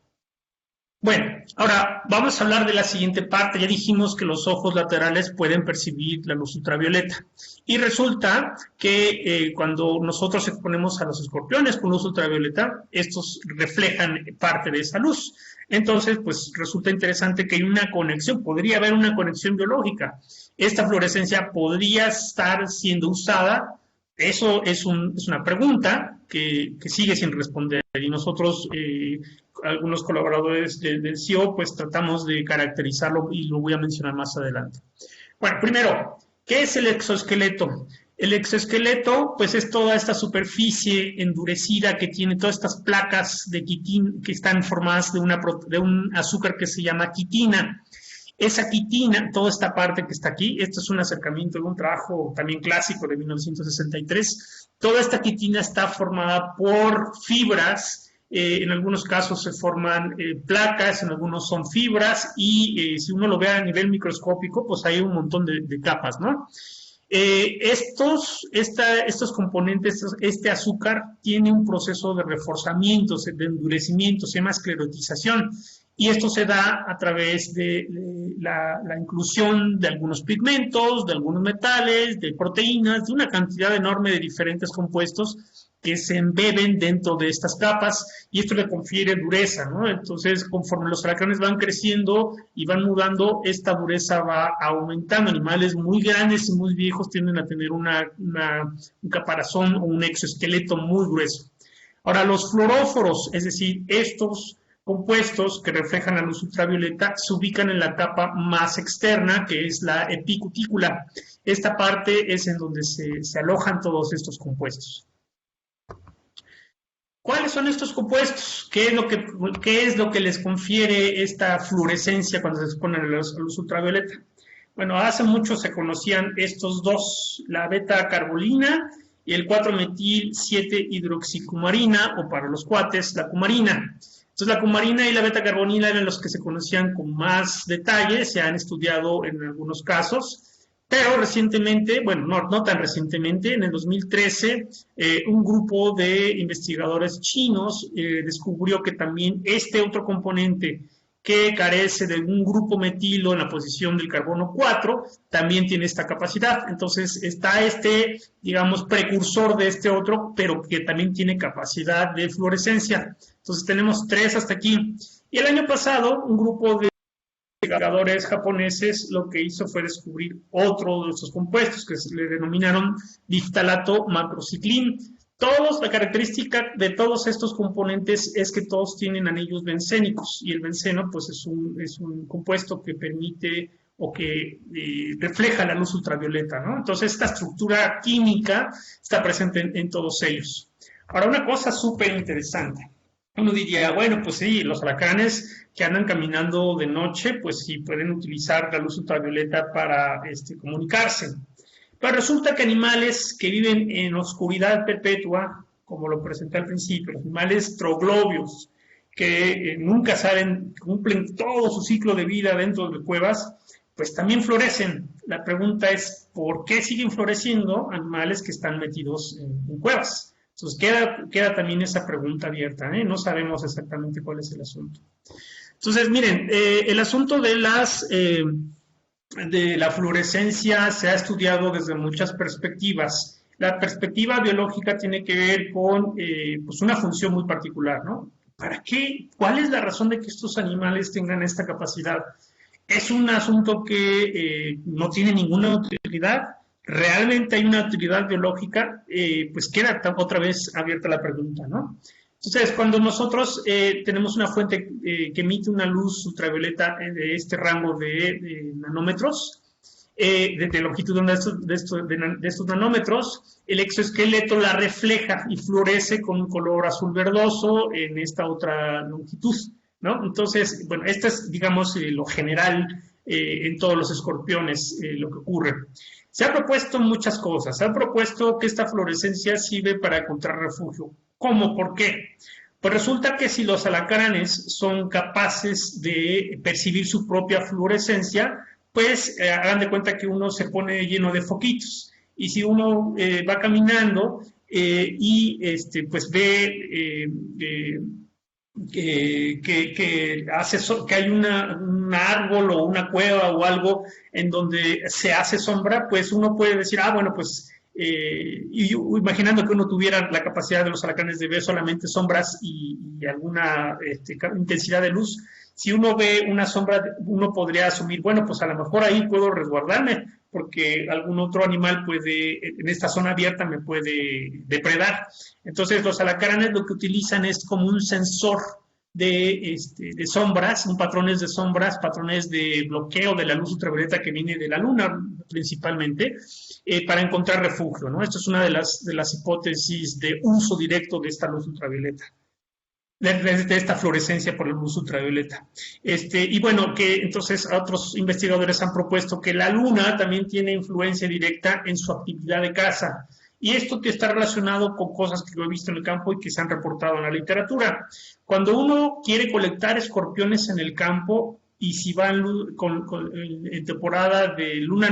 Bueno, ahora vamos a hablar de la siguiente parte. Ya dijimos que los ojos laterales pueden percibir la luz ultravioleta. Y resulta que cuando nosotros exponemos a los escorpiones con luz ultravioleta, estos reflejan parte de esa luz. Entonces, pues resulta interesante que hay una conexión, podría haber una conexión biológica. Esta fluorescencia podría estar siendo usada. Eso es una pregunta que sigue sin responder. Y nosotros, algunos colaboradores del CIO, pues tratamos de caracterizarlo y lo voy a mencionar más adelante. Bueno, primero, ¿qué es el exoesqueleto? El exoesqueleto, pues es toda esta superficie endurecida que tiene todas estas placas de quitina que están formadas de un azúcar que se llama quitina. Esa quitina, toda esta parte que está aquí, esto es un acercamiento de un trabajo también clásico de 1963, toda esta quitina está formada por fibras, en algunos casos se forman placas, en algunos son fibras, y si uno lo ve a nivel microscópico, pues hay un montón de capas, ¿no? Estos componentes, este azúcar tiene un proceso de reforzamiento, de endurecimiento, se llama esclerotización, y esto se da a través de la inclusión de algunos pigmentos, de algunos metales, de proteínas, de una cantidad enorme de diferentes compuestos que se embeben dentro de estas capas, y esto le confiere dureza, ¿no? Entonces, conforme los alacranes van creciendo y van mudando, esta dureza va aumentando. Animales muy grandes y muy viejos tienden a tener un caparazón o un exoesqueleto muy grueso. Ahora, los fluoróforos, es decir, estos compuestos que reflejan la luz ultravioleta se ubican en la capa más externa, que es la epicutícula. Esta parte es en donde se alojan todos estos compuestos. ¿Cuáles son estos compuestos? ¿Qué es lo que les confiere esta fluorescencia cuando se exponen a la luz ultravioleta? Bueno, hace mucho se conocían estos dos, la beta-carbolina y el 4-metil-7-hidroxicumarina, o para los cuates, la cumarina. Entonces, la cumarina y la beta-carbonila eran los que se conocían con más detalle, se han estudiado en algunos casos, pero recientemente, bueno, no tan recientemente, en el 2013, un grupo de investigadores chinos descubrió que también este otro componente que carece de un grupo metilo en la posición del carbono 4, también tiene esta capacidad. Entonces, está este, digamos, precursor de este otro, pero que también tiene capacidad de fluorescencia. Entonces, tenemos 3 hasta aquí. Y el año pasado, un grupo de investigadores japoneses lo que hizo fue descubrir otro de estos compuestos que se le denominaron diftalato macrociclín. La característica de todos estos componentes es que todos tienen anillos bencénicos, y el benceno pues es un compuesto que permite o que refleja la luz ultravioleta, ¿no? Entonces esta estructura química está presente en todos ellos. Ahora, una cosa súper interesante. Uno diría, bueno, pues sí, los alacranes que andan caminando de noche, pues sí pueden utilizar la luz ultravioleta para comunicarse. Pero resulta que animales que viven en oscuridad perpetua, como lo presenté al principio, los animales troglobios, que nunca salen, cumplen todo su ciclo de vida dentro de cuevas, pues también florecen. La pregunta es, ¿por qué siguen floreciendo animales que están metidos en cuevas? Entonces queda también esa pregunta abierta, ¿eh? No sabemos exactamente cuál es el asunto. Entonces, miren, el asunto de la fluorescencia se ha estudiado desde muchas perspectivas. La perspectiva biológica tiene que ver con pues una función muy particular, ¿no? ¿Para qué? ¿Cuál es la razón de que estos animales tengan esta capacidad? ¿Es un asunto que no tiene ninguna utilidad? ¿Realmente hay una utilidad biológica? Pues queda otra vez abierta la pregunta, ¿no? Entonces, cuando nosotros tenemos una fuente que emite una luz ultravioleta de este rango de nanómetros, de longitud de estos nanómetros, el exoesqueleto la refleja y fluorece con un color azul verdoso en esta otra longitud, ¿no? Entonces, bueno, esto es, digamos, lo general en todos los escorpiones, lo que ocurre. Se ha propuesto muchas cosas. Se ha propuesto que esta fluorescencia sirve para encontrar refugio. ¿Cómo? ¿Por qué? Pues resulta que si los alacranes son capaces de percibir su propia fluorescencia, pues hagan de cuenta que uno se pone lleno de foquitos. Y si uno va caminando pues ve que hay un árbol o una cueva o algo en donde se hace sombra, pues uno puede decir, bueno, pues, imaginando que uno tuviera la capacidad de los alacranes de ver solamente sombras y alguna intensidad de luz, si uno ve una sombra, uno podría asumir, bueno, pues a lo mejor ahí puedo resguardarme, porque algún otro animal en esta zona abierta me puede depredar. Entonces los alacranes lo que utilizan es como un sensor de sombras, patrones de sombras, patrones de bloqueo de la luz ultravioleta que viene de la luna principalmente, para encontrar refugio, ¿no? Esto es una de las hipótesis de uso directo de esta luz ultravioleta, de esta fluorescencia por la luz ultravioleta. Y bueno, que entonces otros investigadores han propuesto que la luna también tiene influencia directa en su actividad de caza. Y esto que está relacionado con cosas que yo he visto en el campo y que se han reportado en la literatura. Cuando uno quiere colectar escorpiones en el campo, y si va en temporada de luna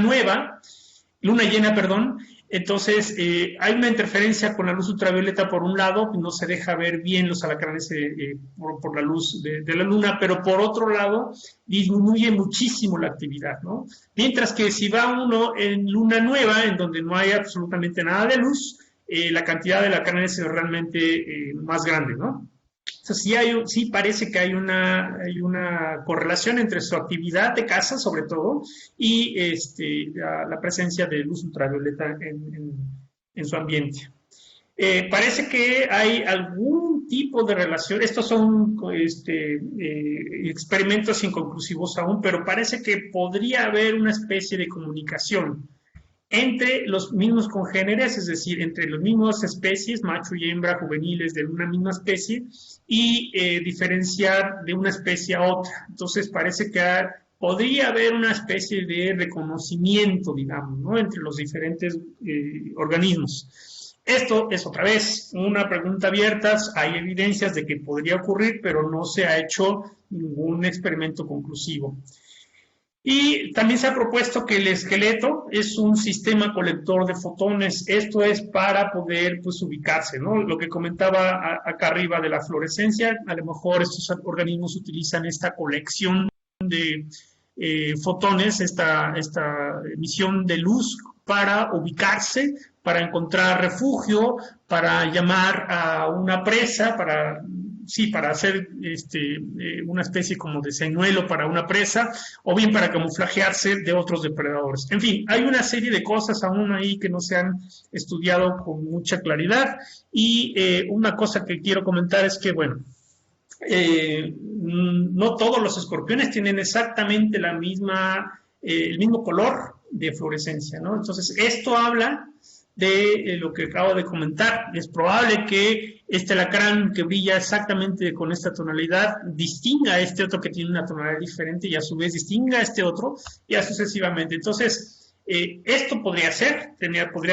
llena, perdón, entonces hay una interferencia con la luz ultravioleta por un lado, no se deja ver bien los alacranes por la luz de la luna, pero por otro lado disminuye muchísimo la actividad, ¿no? Mientras que si va uno en luna nueva, en donde no hay absolutamente nada de luz, la cantidad de alacranes es realmente más grande, ¿no? Entonces sí parece que hay una correlación entre su actividad de caza, sobre todo, y la presencia de luz ultravioleta en su ambiente. Parece que hay algún tipo de relación, estos son experimentos inconclusivos aún, pero parece que podría haber una especie de comunicación entre los mismos congéneres, es decir, entre las mismas especies, macho y hembra, juveniles de una misma especie, y diferenciar de una especie a otra. Entonces parece que podría haber una especie de reconocimiento, digamos, ¿no?, entre los diferentes organismos. Esto es otra vez una pregunta abierta, hay evidencias de que podría ocurrir, pero no se ha hecho ningún experimento conclusivo. Y también se ha propuesto que el esqueleto es un sistema colector de fotones. Esto es para poder, pues, ubicarse, ¿no? Lo que comentaba acá arriba de la fluorescencia, a lo mejor estos organismos utilizan esta colección de fotones, esta emisión de luz para ubicarse, para encontrar refugio, para llamar a una presa, para hacer una especie como de señuelo para una presa, o bien para camuflajearse de otros depredadores. En fin, hay una serie de cosas aún ahí que no se han estudiado con mucha claridad, y una cosa que quiero comentar es que, bueno, no todos los escorpiones tienen exactamente el mismo color de fluorescencia, ¿no? Entonces, esto habla de lo que acabo de comentar. Es probable que este alacrán que brilla exactamente con esta tonalidad distinga a este otro que tiene una tonalidad diferente, y a su vez distinga a este otro, y así sucesivamente. Entonces, esto podría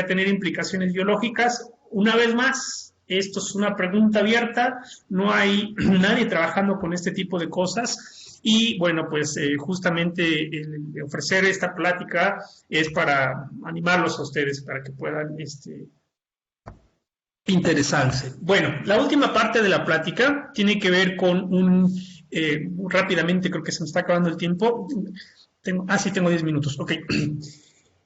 tener implicaciones biológicas. Una vez más, esto es una pregunta abierta, no hay nadie trabajando con este tipo de cosas, y bueno, pues justamente ofrecer esta plática es para animarlos a ustedes, para que puedan interesarse. Bueno, la última parte de la plática tiene que ver con rápidamente, creo que se me está acabando el tiempo. Tengo 10 minutos, ok.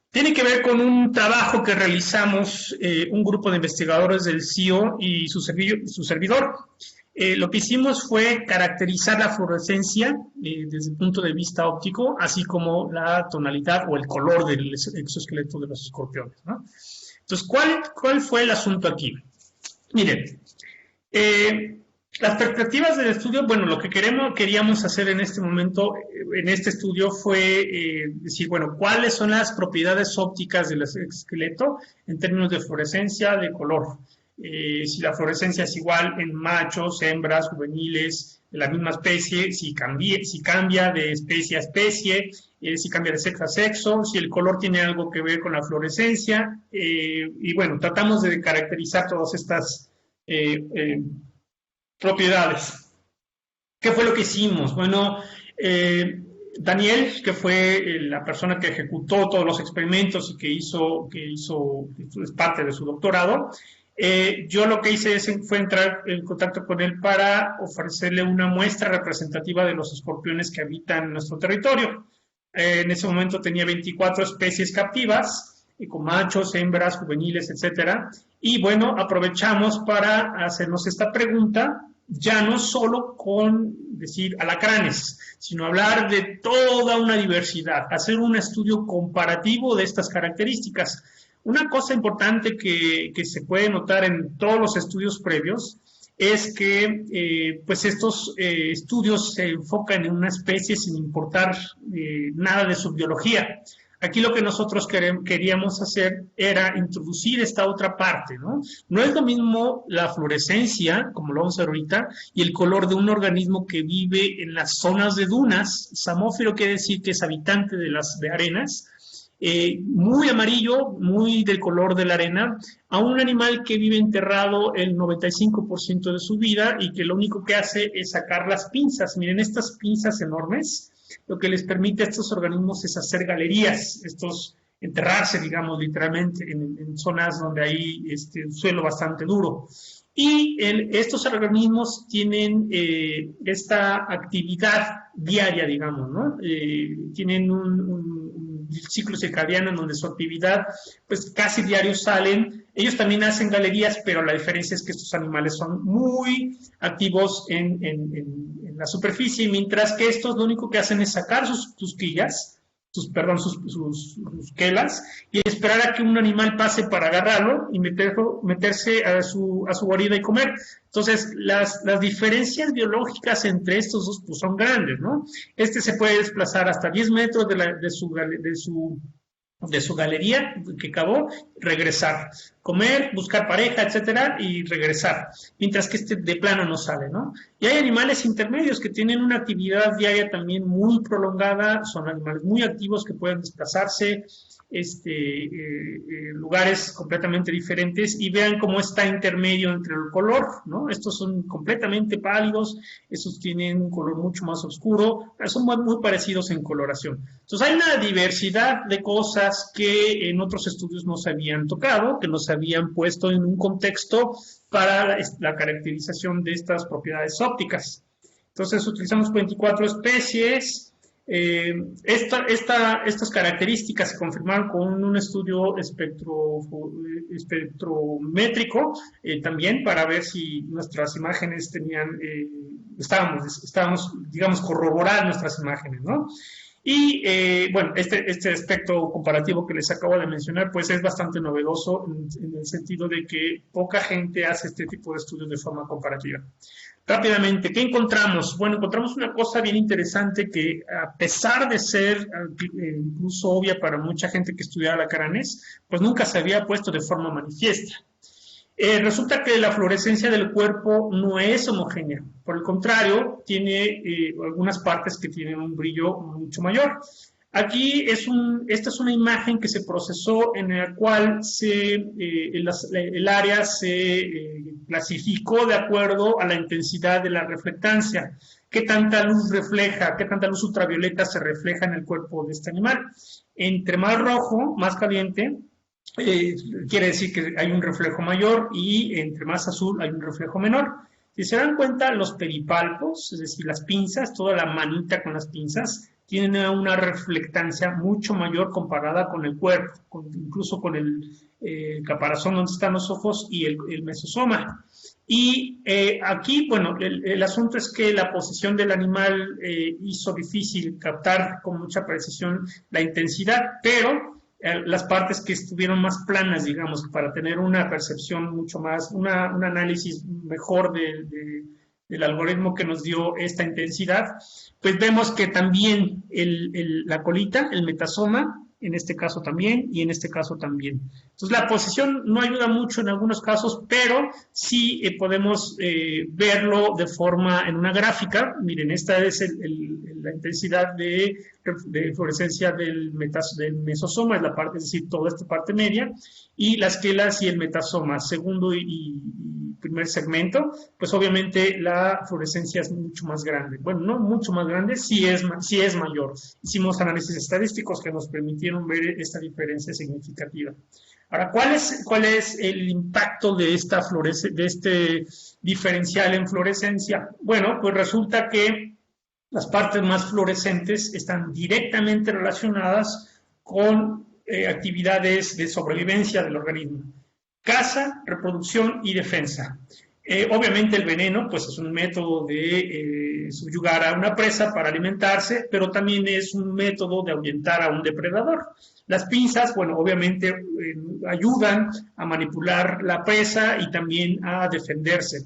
Tiene que ver con un trabajo que realizamos un grupo de investigadores del CIO y su servidor. Lo que hicimos fue caracterizar la fluorescencia desde el punto de vista óptico, así como la tonalidad o el color del exoesqueleto de los escorpiones, ¿no? Entonces, ¿cuál fue el asunto aquí? Miren, las perspectivas del estudio, bueno, lo que queríamos hacer en este momento, en este estudio, fue decir, bueno, ¿cuáles son las propiedades ópticas del esqueleto en términos de fluorescencia, de color? Si la fluorescencia es igual en machos, hembras, juveniles, de la misma especie, si cambia de especie a especie, si cambia de sexo a sexo, si el color tiene algo que ver con la fluorescencia, y bueno, tratamos de caracterizar todas estas propiedades. ¿Qué fue lo que hicimos? Bueno, Daniel, que fue la persona que ejecutó todos los experimentos y que es parte de su doctorado, yo lo que hice fue entrar en contacto con él para ofrecerle una muestra representativa de los escorpiones que habitan en nuestro territorio. En ese momento tenía 24 especies captivas, con machos, hembras, juveniles, etcétera. Y bueno, aprovechamos para hacernos esta pregunta, ya no solo con decir alacranes, sino hablar de toda una diversidad, hacer un estudio comparativo de estas características. Una cosa importante que se puede notar en todos los estudios previos es que pues estos estudios se enfocan en una especie sin importar nada de su biología. Aquí lo que nosotros queríamos hacer era introducir esta otra parte, ¿no? No es lo mismo la fluorescencia, como lo vamos a ver ahorita, y el color de un organismo que vive en las zonas de dunas. Samófilo quiere decir que es habitante de arenas, muy amarillo, muy del color de la arena, a un animal que vive enterrado el 95% de su vida y que lo único que hace es sacar las pinzas. Miren, estas pinzas enormes, lo que les permite a estos organismos es hacer galerías, enterrarse, digamos, literalmente en zonas donde hay un suelo bastante duro. Y estos organismos tienen esta actividad diaria, digamos, ¿no? Tienen un ciclo circadiano en donde su actividad, pues casi diario salen. Ellos también hacen galerías, pero la diferencia es que estos animales son muy activos en la superficie, mientras que estos lo único que hacen es sacar sus quillas, sus quelas y esperar a que un animal pase para agarrarlo y meterse a su guarida y comer. Entonces, las diferencias biológicas entre estos dos pues, son grandes, ¿no? Este se puede desplazar hasta 10 metros de su galería que cavó, regresar, comer, buscar pareja, etcétera, y regresar, mientras que este de plano no sale, ¿no? Y hay animales intermedios que tienen una actividad diaria también muy prolongada, son animales muy activos que pueden desplazarse, lugares completamente diferentes y vean cómo está intermedio entre el color, ¿no? Estos son completamente pálidos, estos tienen un color mucho más oscuro, pero son muy parecidos en coloración. Entonces hay una diversidad de cosas que en otros estudios no se habían tocado, que no se habían puesto en un contexto para la caracterización de estas propiedades ópticas. Entonces utilizamos 24 especies. Estas características se confirmaron con un estudio espectrométrico también para ver si nuestras imágenes estábamos, digamos, corroborar nuestras imágenes, ¿no? Y bueno, este aspecto comparativo que les acabo de mencionar, pues es bastante novedoso en el sentido de que poca gente hace este tipo de estudios de forma comparativa. Rápidamente, ¿qué encontramos? Bueno, encontramos una cosa bien interesante que a pesar de ser incluso obvia para mucha gente que estudiaba la caranés, pues nunca se había puesto de forma manifiesta. Resulta que la fluorescencia del cuerpo no es homogénea, por el contrario, tiene algunas partes que tienen un brillo mucho mayor. Aquí esta es una imagen que se procesó en la cual el área se clasificó de acuerdo a la intensidad de la reflectancia. ¿Qué tanta luz refleja, qué tanta luz ultravioleta se refleja en el cuerpo de este animal? Entre más rojo, más caliente, quiere decir que hay un reflejo mayor y entre más azul hay un reflejo menor. Si se dan cuenta, los pedipalpos, es decir, las pinzas, toda la manita con las pinzas, tienen una reflectancia mucho mayor comparada con el cuerpo, incluso con el caparazón donde están los ojos y el mesosoma. Y aquí, bueno, el asunto es que la posición del animal hizo difícil captar con mucha precisión la intensidad, pero las partes que estuvieron más planas, digamos, para tener una percepción mucho más, un análisis mejor del algoritmo que nos dio esta intensidad, pues vemos que también la colita, el metasoma, en este caso también, y en este caso también. Entonces, la posición no ayuda mucho en algunos casos, pero sí podemos verlo de forma, en una gráfica. Miren, esta es la intensidad de fluorescencia del mesosoma, es la parte, es decir, toda esta parte media, y las quelas y el metasoma, segundo y primer segmento, pues obviamente la fluorescencia es mucho más grande. Bueno, no mucho más grande, sí es mayor. Hicimos análisis estadísticos que nos permitieron ver esta diferencia significativa. Ahora, ¿cuál es el impacto de este diferencial en fluorescencia? Bueno, pues resulta que las partes más fluorescentes están directamente relacionadas con actividades de sobrevivencia del organismo. Caza, reproducción y defensa. Obviamente el veneno pues es un método de subyugar a una presa para alimentarse, pero también es un método de ahuyentar a un depredador. Las pinzas, bueno, obviamente ayudan a manipular la presa y también a defenderse.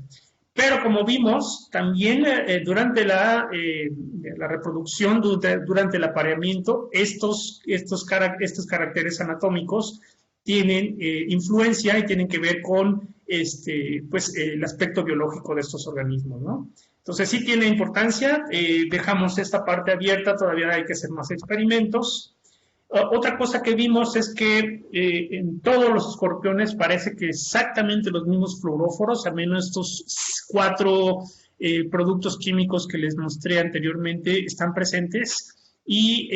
Pero como vimos, también durante la reproducción, durante el apareamiento, estos caracteres anatómicos tienen influencia y tienen que ver con el aspecto biológico de estos organismos, ¿no? Entonces sí tiene importancia, dejamos esta parte abierta, todavía hay que hacer más experimentos. Otra cosa que vimos es que en todos los escorpiones parece que exactamente los mismos fluoróforos, al menos estos 4 productos químicos que les mostré anteriormente están presentes y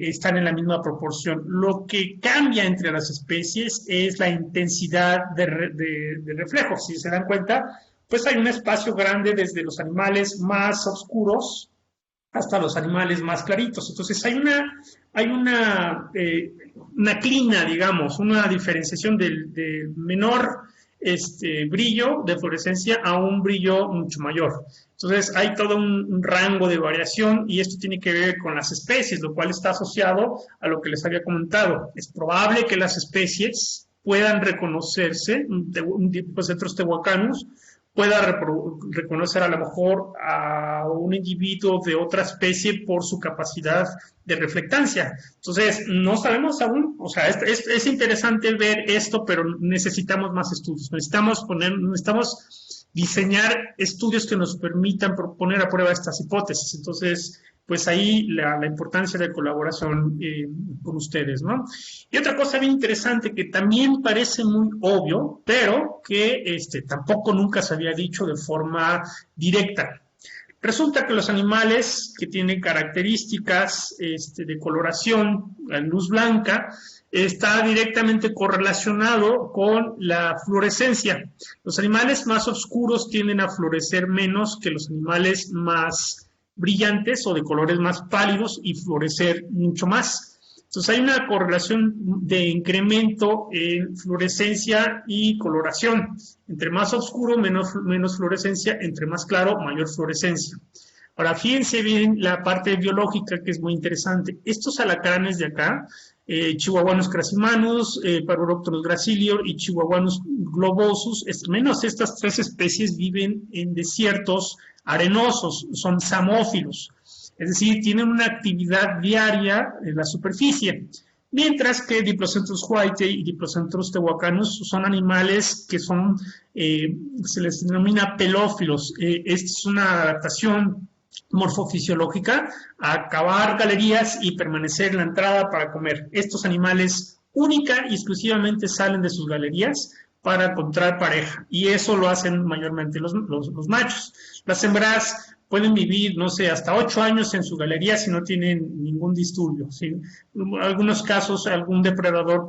están en la misma proporción. Lo que cambia entre las especies es la intensidad de reflejos. Si se dan cuenta, pues hay un espacio grande desde los animales más oscuros hasta los animales más claritos. Entonces hay una clina, digamos, una diferenciación de menor brillo de fluorescencia a un brillo mucho mayor. Entonces, hay todo un rango de variación y esto tiene que ver con las especies, lo cual está asociado a lo que les había comentado. Es probable que las especies puedan reconocerse, un Diplocentrus tehuacanus, pueda reconocer a lo mejor a un individuo de otra especie por su capacidad de reflectancia. Entonces, no sabemos aún, o sea, es interesante ver esto, pero necesitamos más estudios. Necesitamos diseñar estudios que nos permitan poner a prueba estas hipótesis. Entonces, pues ahí la importancia de colaboración con ustedes, ¿no? Y otra cosa bien interesante que también parece muy obvio, pero que tampoco nunca se había dicho de forma directa. Resulta que los animales que tienen características de coloración en luz blanca está directamente correlacionado con la fluorescencia. Los animales más oscuros tienden a fluorecer menos que los animales más brillantes o de colores más pálidos y fluorecer mucho más. Entonces hay una correlación de incremento en fluorescencia y coloración. Entre más oscuro, menos fluorescencia, entre más claro, mayor fluorescencia. Ahora, fíjense bien la parte biológica que es muy interesante. Estos alacranes de acá, Chihuahuanus crassimanus, Parvoroctonus gracilior y Chihuahuanus globosus, menos estas tres especies viven en desiertos arenosos, son samófilos, es decir, tienen una actividad diaria en la superficie, mientras que Diplocentrus whitei y Diplocentrus tehuacanus son animales que son, se les denomina pelófilos. Esta es una adaptación morfofisiológica a cavar galerías y permanecer en la entrada para comer. Estos animales única y exclusivamente salen de sus galerías para encontrar pareja, y eso lo hacen mayormente los machos. Las hembras pueden vivir, no sé, hasta 8 años en su galería si no tienen ningún disturbio, ¿sí? En algunos casos, algún depredador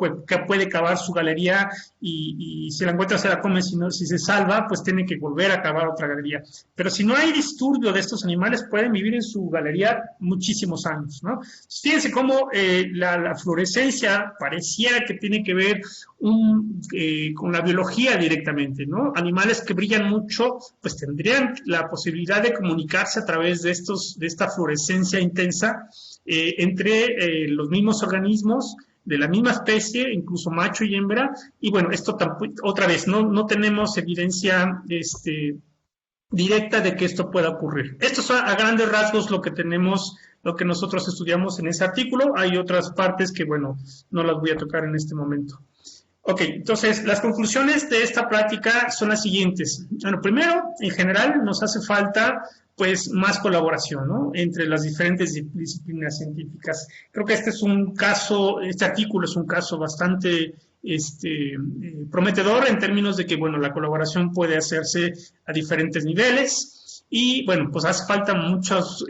puede cavar su galería y si la encuentra se la come, si se salva, pues tiene que volver a cavar otra galería. Pero si no hay disturbio de estos animales, pueden vivir en su galería muchísimos años, ¿no? Entonces, fíjense cómo la fluorescencia pareciera que tiene que ver con la biología directamente, ¿no? Animales que brillan mucho, pues tendrían la posibilidad de comunicarse a través de esta fluorescencia intensa entre los mismos organismos de la misma especie, incluso macho y hembra, y bueno, esto otra vez, no tenemos evidencia directa de que esto pueda ocurrir. Esto es a grandes rasgos lo que nosotros estudiamos en ese artículo. Hay otras partes que, bueno, no las voy a tocar en este momento. Ok, entonces, las conclusiones de esta plática son las siguientes. Bueno, primero, en general, nos hace falta, pues, más colaboración, ¿no?, entre las diferentes disciplinas científicas. Creo que este artículo es un caso bastante prometedor en términos de que, bueno, la colaboración puede hacerse a diferentes niveles y, bueno, pues hace falta muchos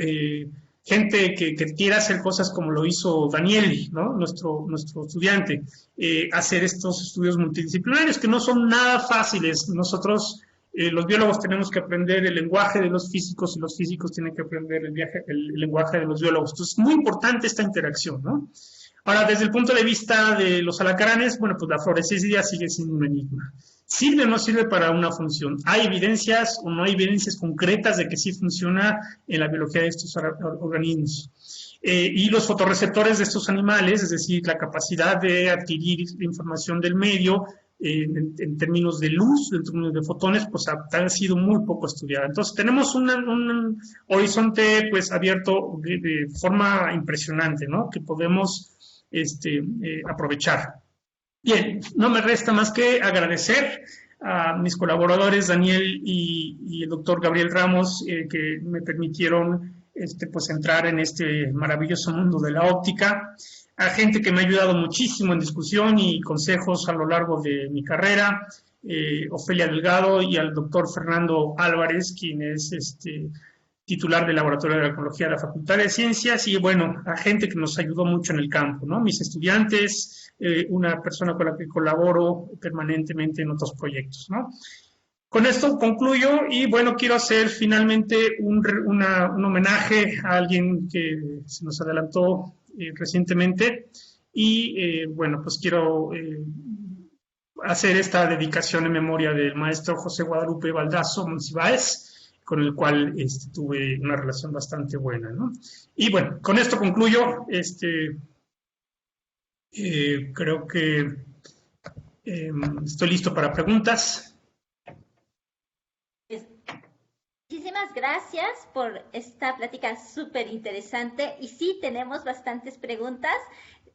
gente que quiera hacer cosas como lo hizo Daniel, ¿no?, nuestro estudiante, hacer estos estudios multidisciplinarios que no son nada fáciles. Nosotros, los biólogos, tenemos que aprender el lenguaje de los físicos y los físicos tienen que aprender el lenguaje de los biólogos. Entonces, es muy importante esta interacción, ¿no? Ahora, desde el punto de vista de los alacranes, bueno, pues la fluorescencia sigue siendo un enigma. ¿Sirve o no sirve para una función? ¿Hay evidencias o no hay evidencias concretas de que sí funciona en la biología de estos organismos? Y los fotorreceptores de estos animales, es decir, la capacidad de adquirir información del medio en términos de luz, en términos de fotones, pues ha sido muy poco estudiada. Entonces, tenemos un horizonte, pues, abierto de forma impresionante, ¿no?, que podemos aprovechar. Bien, no me resta más que agradecer a mis colaboradores Daniel y el doctor Gabriel Ramos, que me permitieron pues entrar en este maravilloso mundo de la óptica, a gente que me ha ayudado muchísimo en discusión y consejos a lo largo de mi carrera, Ofelia Delgado, y al doctor Fernando Álvarez, quien es titular del Laboratorio de Arqueología de la Facultad de Ciencias, y bueno, a gente que nos ayudó mucho en el campo, ¿no?, mis estudiantes, una persona con la que colaboro permanentemente en otros proyectos, ¿no? Con esto concluyo y bueno, quiero hacer finalmente un homenaje a alguien que se nos adelantó recientemente y bueno, pues quiero hacer esta dedicación en memoria del maestro José Guadalupe Baldasso Monsiváis, con el cual tuve una relación bastante buena, ¿no? Y bueno, con esto concluyo. Creo que estoy listo para preguntas. Muchísimas gracias por esta plática súper interesante. Y sí, tenemos bastantes preguntas.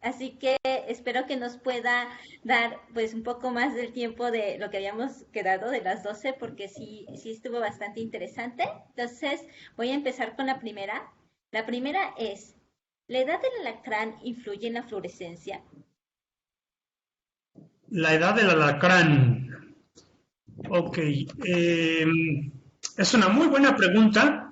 Así que espero que nos pueda dar pues un poco más del tiempo de lo que habíamos quedado de las 12, porque sí estuvo bastante interesante. Entonces voy a empezar con la primera. La primera es, ¿la edad del alacrán influye en la fluorescencia? La edad del alacrán. Ok. Es una muy buena pregunta.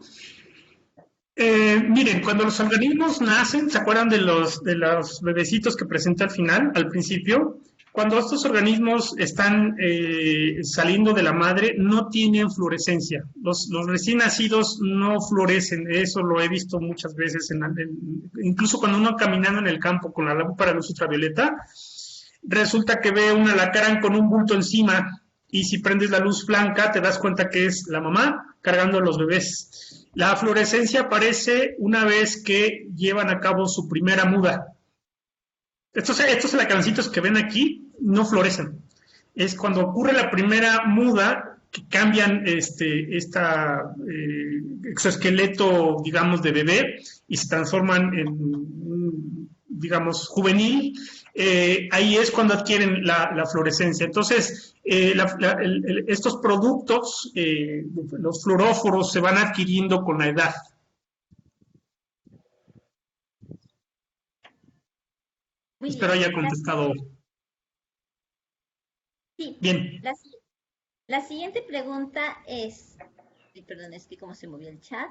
Miren, cuando los organismos nacen, ¿se acuerdan de los bebecitos que presenté al principio? Cuando estos organismos están saliendo de la madre, no tienen fluorescencia. Los recién nacidos no fluorecen. Eso lo he visto muchas veces, incluso cuando uno caminando en el campo con la lámpara de luz ultravioleta, resulta que ve un alacrán con un bulto encima, y si prendes la luz blanca te das cuenta que es la mamá cargando a los bebés. La fluorescencia aparece una vez que llevan a cabo su primera muda. Estos alacrancitos que ven aquí no florecen. Es cuando ocurre la primera muda que cambian exoesqueleto, digamos, de bebé, y se transforman en, digamos, juvenil. Ahí es cuando adquieren la fluorescencia. Entonces, estos productos, los fluoróforos, se van adquiriendo con la edad. Espero haya contestado. Sí. Bien. La siguiente pregunta es, perdón, es que cómo se movió el chat.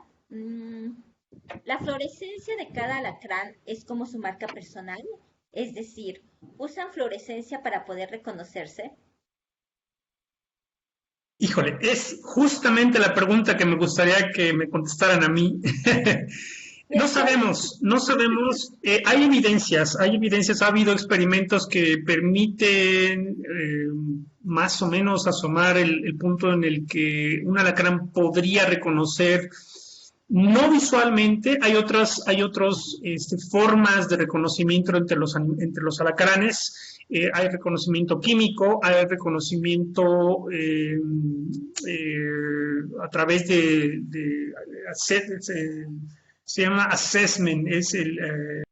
¿La fluorescencia de cada alacrán es como su marca personal? Es decir, ¿usan fluorescencia para poder reconocerse? Híjole, es justamente la pregunta que me gustaría que me contestaran a mí. No sabemos. Hay evidencias, ha habido experimentos que permiten más o menos asomar el punto en el que un alacrán podría reconocer, no visualmente. Hay otras formas de reconocimiento entre los alacranes. Hay reconocimiento químico, hay reconocimiento a través se llama assessment, es de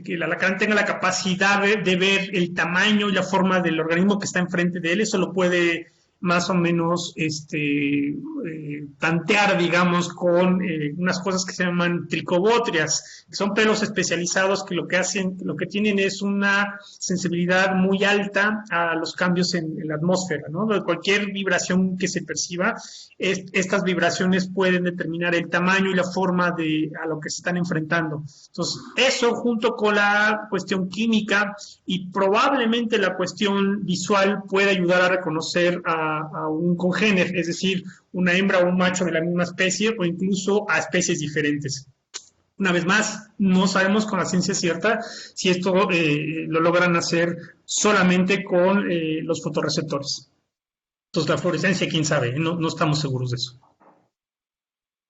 que el alacrán tenga la capacidad de ver el tamaño y la forma del organismo que está enfrente de él. Eso lo puede más o menos tantear, digamos, con unas cosas que se llaman tricobotrias, que son pelos especializados que lo que tienen es una sensibilidad muy alta a los cambios en la atmósfera, ¿no? De cualquier vibración que se perciba, estas vibraciones pueden determinar el tamaño y la forma a lo que se están enfrentando. Entonces, eso junto con la cuestión química y probablemente la cuestión visual puede ayudar a reconocer a un congénere, es decir, una hembra o un macho de la misma especie, o incluso a especies diferentes. Una vez más, no sabemos con la ciencia cierta si esto lo logran hacer solamente con los fotorreceptores. Entonces, la fluorescencia, quién sabe, no estamos seguros de eso.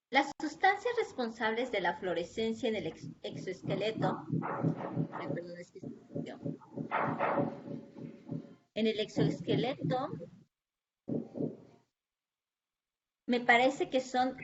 Las sustancias responsables de la fluorescencia en el exoesqueleto, me parece que son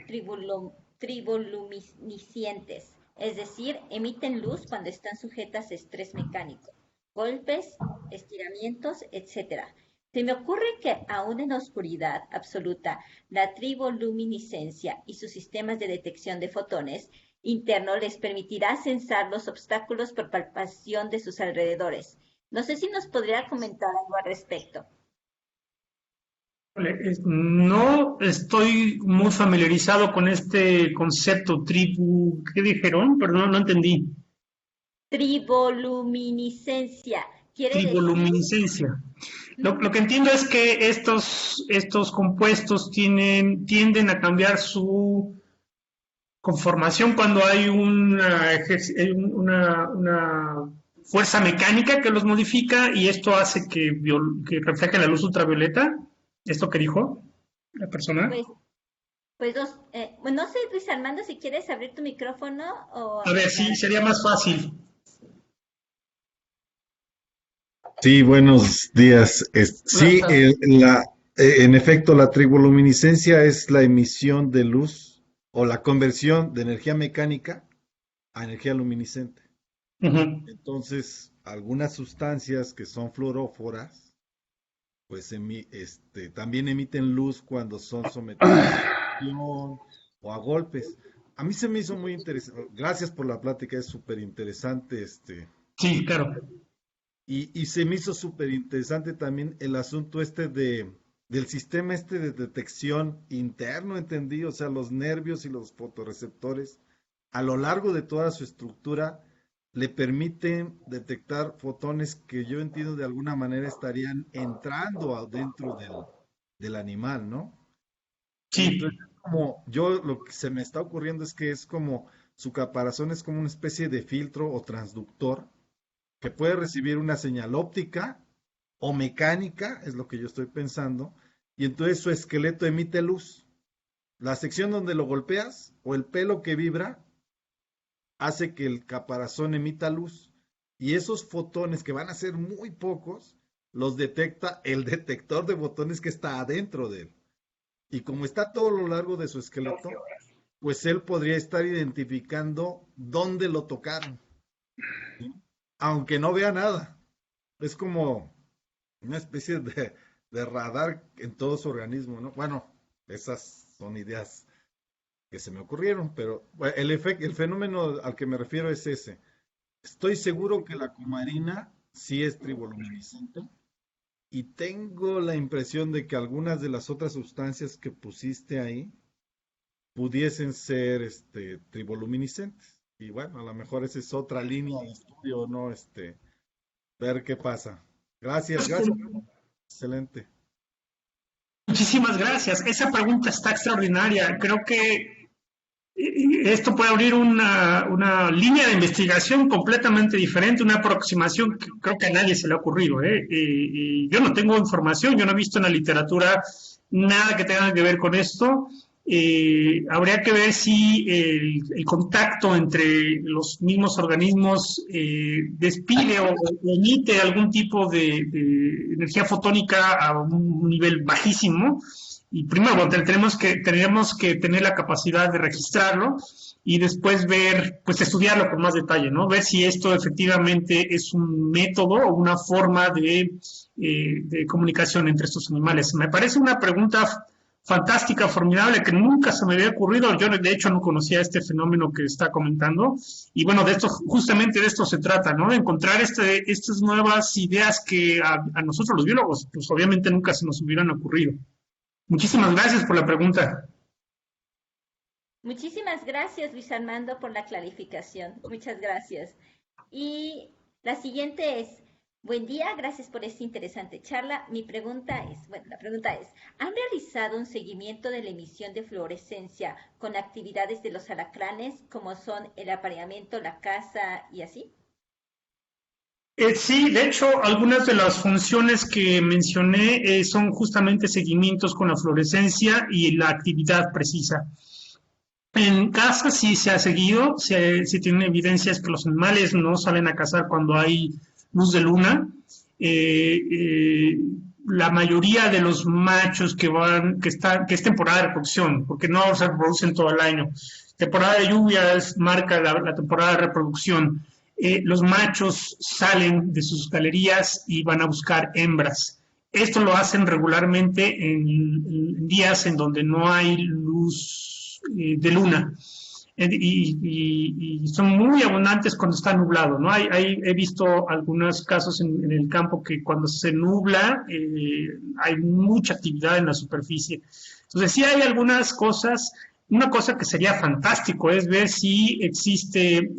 triboluminiscentes, es decir, emiten luz cuando están sujetas a estrés mecánico, golpes, estiramientos, etc. Se me ocurre que aún en la oscuridad absoluta, la triboluminiscencia y sus sistemas de detección de fotones internos les permitirá censar los obstáculos por palpación de sus alrededores. No sé si nos podría comentar algo al respecto. No estoy muy familiarizado con este concepto ¿qué dijeron? Perdón, no entendí. Triboluminiscencia. Triboluminiscencia. Lo que entiendo es que estos compuestos tienden a cambiar su conformación cuando hay una fuerza mecánica que los modifica y esto hace que refleje la luz ultravioleta. ¿Esto que dijo la persona? Pues no sé, Luis Armando, si quieres abrir tu micrófono o A ver, sí, sería más fácil. Sí, buenos días. Sí, en efecto, la triboluminiscencia es la emisión de luz o la conversión de energía mecánica a energía luminiscente. Uh-huh. Entonces, algunas sustancias que son fluoróforas, pues también emiten luz cuando son sometidas a presión o a golpes. A mí se me hizo muy interesante. Gracias por la plática, es súper interesante. Sí, claro. Y se me hizo súper interesante también el asunto del sistema de detección interno, entendí, o sea, los nervios y los fotorreceptores a lo largo de toda su estructura le permiten detectar fotones que yo entiendo de alguna manera estarían entrando adentro del animal, ¿no? Sí. Entonces, lo que se me está ocurriendo es que es como su caparazón es como una especie de filtro o transductor que puede recibir una señal óptica o mecánica, es lo que yo estoy pensando, y entonces su esqueleto emite luz. La sección donde lo golpeas o el pelo que vibra hace que el caparazón emita luz y esos fotones que van a ser muy pocos los detecta el detector de fotones que está adentro de él. Y como está todo a lo largo de su esqueleto, pues él podría estar identificando dónde lo tocaron, ¿sí? Aunque no vea nada. Es como una especie de radar en todo su organismo, ¿no? Bueno, esas son ideas que se me ocurrieron, pero bueno, el fenómeno al que me refiero es ese. Estoy seguro que la cumarina sí es triboluminiscente y tengo la impresión de que algunas de las otras sustancias que pusiste ahí pudiesen ser triboluminiscentes. Y bueno, a lo mejor esa es otra línea de estudio, ¿no? Ver qué pasa. Gracias. Excelente. Muchísimas gracias. Esa pregunta está extraordinaria. Creo que esto puede abrir una línea de investigación completamente diferente, una aproximación que creo que a nadie se le ha ocurrido. Y yo no tengo información, yo no he visto en la literatura nada que tenga que ver con esto. Habría que ver si el contacto entre los mismos organismos despide o emite algún tipo de energía fotónica a un nivel bajísimo. Y primero, bueno, tendríamos que tener la capacidad de registrarlo y después ver, pues estudiarlo con más detalle, ¿no? Ver si esto efectivamente es un método o una forma de comunicación entre estos animales. Me parece una pregunta fantástica, formidable, que nunca se me había ocurrido. Yo, de hecho, no conocía este fenómeno que está comentando. Y bueno, justamente de esto se trata, ¿no? De encontrar estas nuevas ideas que a nosotros los biólogos, pues obviamente nunca se nos hubieran ocurrido. Muchísimas gracias por la pregunta. Muchísimas gracias, Luis Armando, por la clarificación. Muchas gracias. Y la siguiente es, buen día, gracias por esta interesante charla. La pregunta es, ¿han realizado un seguimiento de la emisión de fluorescencia con actividades de los alacranes, como son el apareamiento, la caza y así? Sí, de hecho, algunas de las funciones que mencioné son justamente seguimientos con la fluorescencia y la actividad precisa. En casa sí se ha seguido, se tienen evidencias que los animales no salen a cazar cuando hay luz de luna. La mayoría de los machos que es temporada de reproducción, porque no se reproducen todo el año. Temporada de lluvias marca la temporada de reproducción. Los machos salen de sus galerías y van a buscar hembras. Esto lo hacen regularmente en días en donde no hay luz de luna. Y son muy abundantes cuando está nublado, ¿no? He visto algunos casos en el campo que cuando se nubla hay mucha actividad en la superficie. Entonces sí hay algunas cosas. Una cosa que sería fantástico es ver si existe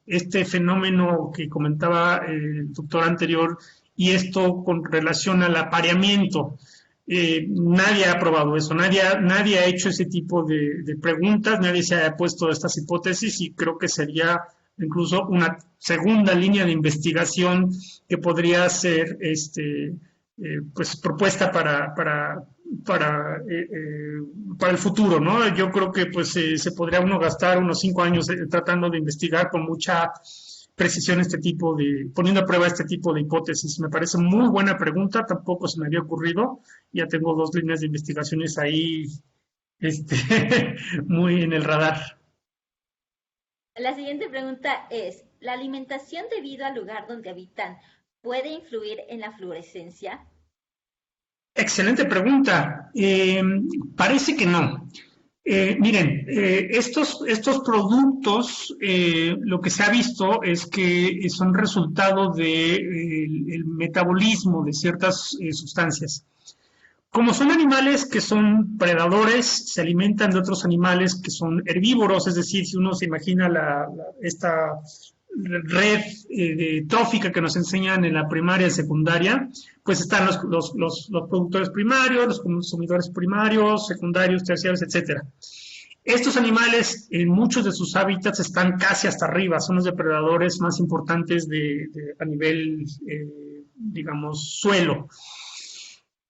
este fenómeno que comentaba el doctor anterior y esto con relación al apareamiento. Nadie ha probado eso, nadie ha hecho ese tipo de preguntas, nadie se ha puesto estas hipótesis y creo que sería incluso una segunda línea de investigación que podría ser pues propuesta para el futuro, ¿no? Yo creo que pues se podría uno gastar unos 5 años tratando de investigar con mucha precisión poniendo a prueba este tipo de hipótesis. Me parece muy buena pregunta, tampoco se me había ocurrido. Ya tengo 2 líneas de investigaciones ahí, muy en el radar. La siguiente pregunta es, ¿la alimentación debido al lugar donde habitan puede influir en la fluorescencia? Excelente pregunta. Parece que no. Miren, estos productos, lo que se ha visto es que son resultado del metabolismo de ciertas sustancias. Como son animales que son predadores, se alimentan de otros animales que son herbívoros, es decir, si uno se imagina esta red trófica que nos enseñan en la primaria y secundaria, pues están los productores primarios, los consumidores primarios, secundarios, terciarios, etcétera. Estos animales, en muchos de sus hábitats, están casi hasta arriba, son los depredadores más importantes a nivel, digamos, suelo.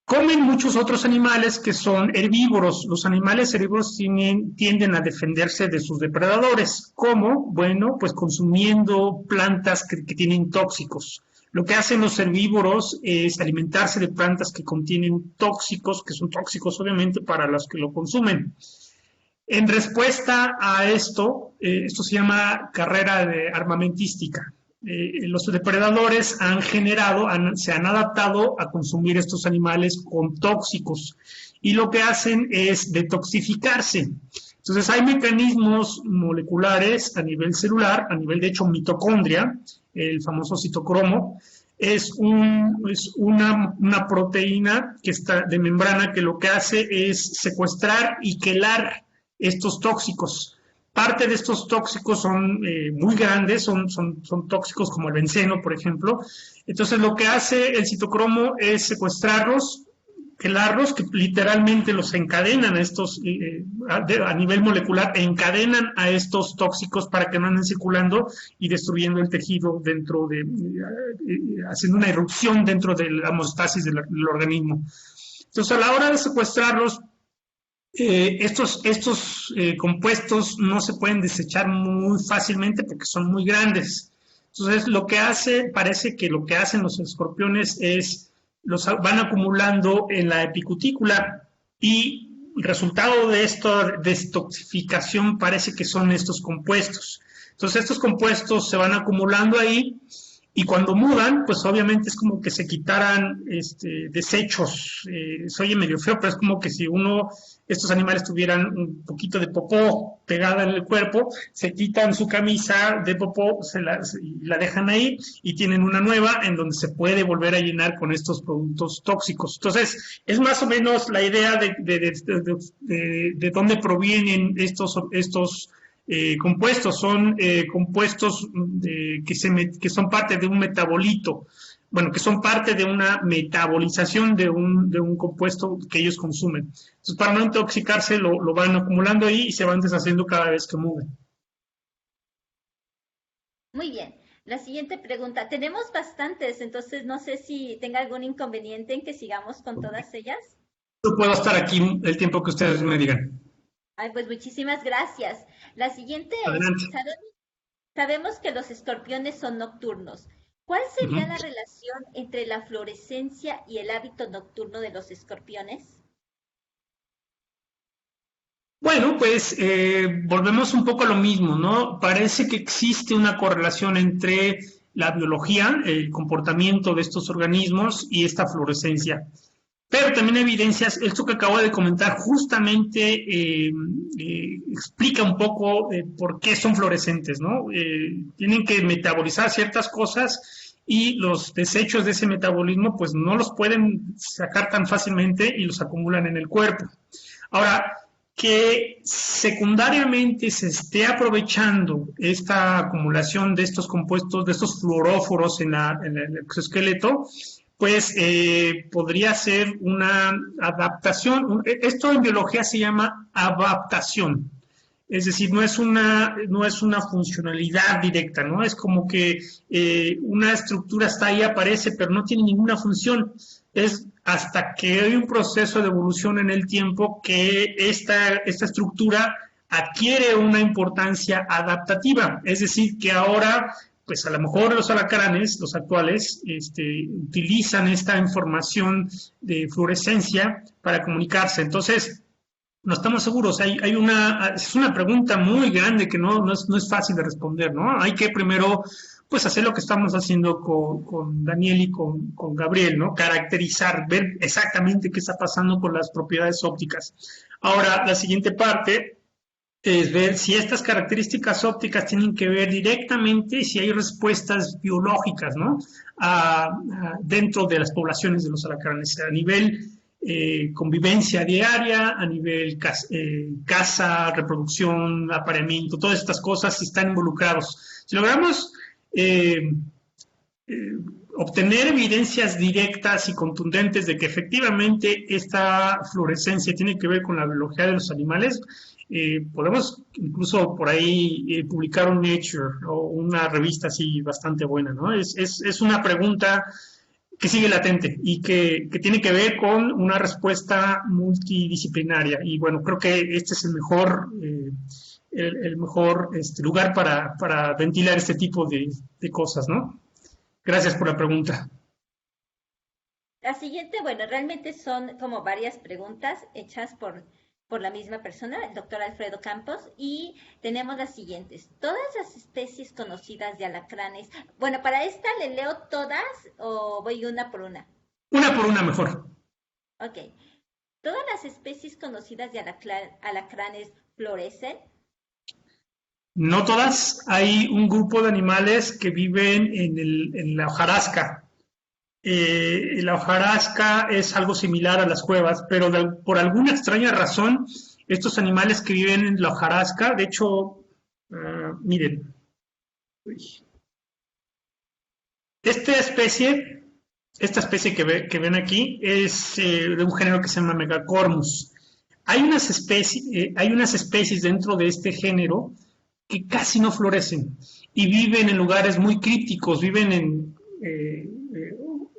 Comen muchos otros animales que son herbívoros. Los animales herbívoros tienden a defenderse de sus depredadores. ¿Cómo? Bueno, pues consumiendo plantas que tienen tóxicos. Lo que hacen los herbívoros es alimentarse de plantas que contienen tóxicos, que son tóxicos obviamente para los que lo consumen. En respuesta a esto se llama carrera armamentística. Los depredadores se han adaptado a consumir estos animales con tóxicos y lo que hacen es detoxificarse. Entonces hay mecanismos moleculares a nivel celular, a nivel de hecho mitocondria, el famoso citocromo, es una proteína que está de membrana que lo que hace es secuestrar y quelar estos tóxicos. Parte de estos tóxicos son muy grandes, son tóxicos como el benceno, por ejemplo. Entonces, lo que hace el citocromo es secuestrarlos, quelarlos, que literalmente los encadenan a nivel molecular, encadenan a estos tóxicos para que no anden circulando y destruyendo el tejido haciendo una irrupción dentro de la homeostasis del organismo. Entonces, a la hora de secuestrarlos, estos compuestos no se pueden desechar muy fácilmente porque son muy grandes. Entonces, parece que lo que hacen los escorpiones es, los van acumulando en la epicutícula y el resultado de esta detoxificación parece que son estos compuestos. Entonces, estos compuestos se van acumulando ahí y cuando mudan, pues obviamente es como que se quitaran desechos. Se oye medio feo, pero es como que si estos animales tuvieran un poquito de popó pegada en el cuerpo, se quitan su camisa de popó, la dejan ahí y tienen una nueva en donde se puede volver a llenar con estos productos tóxicos. Entonces, es más o menos la idea de dónde provienen estos compuestos. Son compuestos que son parte de un metabolito, bueno, que son parte de una metabolización de un compuesto que ellos consumen. Entonces, para no intoxicarse, lo van acumulando ahí y se van deshaciendo cada vez que mueven. Muy bien. La siguiente pregunta. Tenemos bastantes, entonces no sé si tenga algún inconveniente en que sigamos con todas ellas. Yo puedo estar aquí el tiempo que ustedes me digan. Ay, pues muchísimas gracias. La siguiente Adelante. Sabemos que los escorpiones son nocturnos. ¿Cuál sería la relación entre la fluorescencia y el hábito nocturno de los escorpiones? Bueno, pues volvemos un poco a lo mismo, ¿no? Parece que existe una correlación entre la biología, el comportamiento de estos organismos y esta fluorescencia. Pero también evidencias, esto que acabo de comentar justamente explica un poco por qué son fluorescentes, ¿no? Tienen que metabolizar ciertas cosas y los desechos de ese metabolismo pues no los pueden sacar tan fácilmente y los acumulan en el cuerpo. Ahora, que secundariamente se esté aprovechando esta acumulación de estos compuestos, de estos fluoróforos en el exoesqueleto, pues podría ser una adaptación. Esto en biología se llama adaptación. Es decir, no es una funcionalidad directa, ¿no? Es como que una estructura está ahí, aparece, pero no tiene ninguna función. Es hasta que hay un proceso de evolución en el tiempo que esta estructura adquiere una importancia adaptativa. Es decir, que ahora, pues a lo mejor los alacranes, los actuales, utilizan esta información de fluorescencia para comunicarse. Entonces, no estamos seguros. Es una pregunta muy grande que no es fácil de responder, ¿no? Hay que primero, pues, hacer lo que estamos haciendo con Daniel y con Gabriel, ¿no? Caracterizar, ver exactamente qué está pasando con las propiedades ópticas. Ahora, la siguiente parte es ver si estas características ópticas tienen que ver directamente, si hay respuestas biológicas, ¿no? Dentro de las poblaciones de los alacranes, a nivel convivencia diaria, a nivel caza, reproducción, apareamiento, todas estas cosas si están involucrados. Si logramos obtener evidencias directas y contundentes de que efectivamente esta fluorescencia tiene que ver con la biología de los animales, podemos incluso por ahí publicar un Nature o una revista así bastante buena, ¿no? Es una pregunta que sigue latente y que tiene que ver con una respuesta multidisciplinaria. Y bueno, creo que este es el mejor lugar para ventilar este tipo de cosas, ¿no? Gracias por la pregunta. La siguiente, bueno, realmente son como varias preguntas hechas por la misma persona, el doctor Alfredo Campos, y tenemos las siguientes. Todas las especies conocidas de alacranes, bueno, para esta le leo todas o voy una por una. Una por una mejor. Ok. ¿Todas las especies conocidas de alacranes florecen? No todas. Hay un grupo de animales que viven en la hojarasca. La hojarasca es algo similar a las cuevas, pero por alguna extraña razón, estos animales que viven en la hojarasca, de hecho, miren, esta especie que ven aquí es de un género que se llama Megacormus. Hay unas especies dentro de este género que casi no florecen y viven en lugares muy crípticos, viven en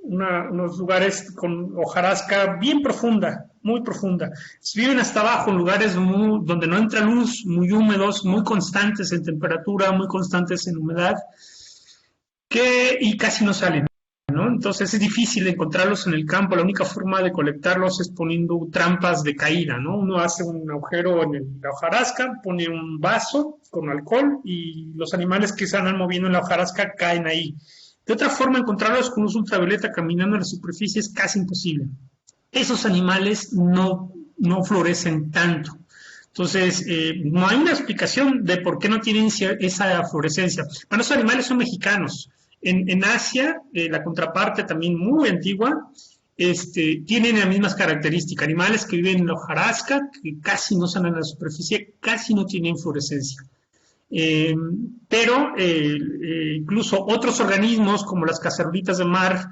unos lugares con hojarasca bien profunda, muy profunda. Viven hasta abajo, en lugares donde no entra luz, muy húmedos, muy constantes en temperatura, muy constantes en humedad, y casi no salen, ¿no? Entonces es difícil encontrarlos en el campo. La única forma de colectarlos es poniendo trampas de caída, ¿no? Uno hace un agujero en la hojarasca, pone un vaso con alcohol y los animales que se andan moviendo en la hojarasca caen ahí. De otra forma, encontrarlos con luz ultravioleta caminando en la superficie es casi imposible. Esos animales no florecen tanto. Entonces, no hay una explicación de por qué no tienen esa fluorescencia. Bueno, esos animales son mexicanos. En Asia, la contraparte también muy antigua, tienen las mismas características. Animales que viven en la hojarasca, que casi no salen a la superficie, casi no tienen fluorescencia. Pero incluso otros organismos como las cacerulitas de mar,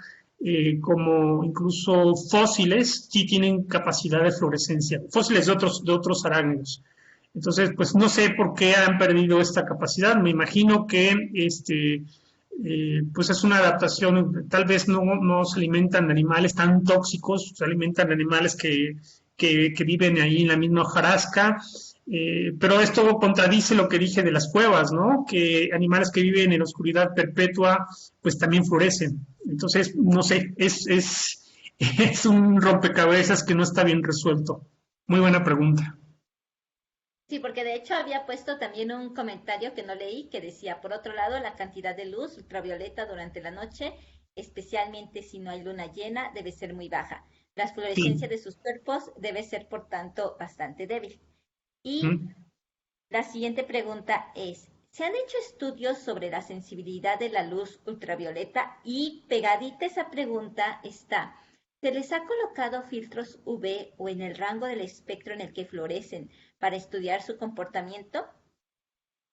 como incluso fósiles, sí tienen capacidad de fluorescencia, fósiles de otros arácnidos. Entonces, pues no sé por qué han perdido esta capacidad. Me imagino que pues es una adaptación. Tal vez no se alimentan de animales tan tóxicos, se alimentan de animales que viven ahí en la misma hojarasca. Pero esto contradice lo que dije de las cuevas, ¿no? Que animales que viven en oscuridad perpetua, pues también florecen. Entonces, no sé, es un rompecabezas que no está bien resuelto. Muy buena pregunta. Sí, porque de hecho había puesto también un comentario que no leí que decía, por otro lado, la cantidad de luz ultravioleta durante la noche, especialmente si no hay luna llena, debe ser muy baja. La fluorescencia Sí. de sus cuerpos debe ser, por tanto, bastante débil. Y ¿Mm? la siguiente pregunta es, ¿se han hecho estudios sobre la sensibilidad de la luz ultravioleta? Y pegadita esa pregunta está, ¿se les ha colocado filtros UV o en el rango del espectro en el que florecen para estudiar su comportamiento?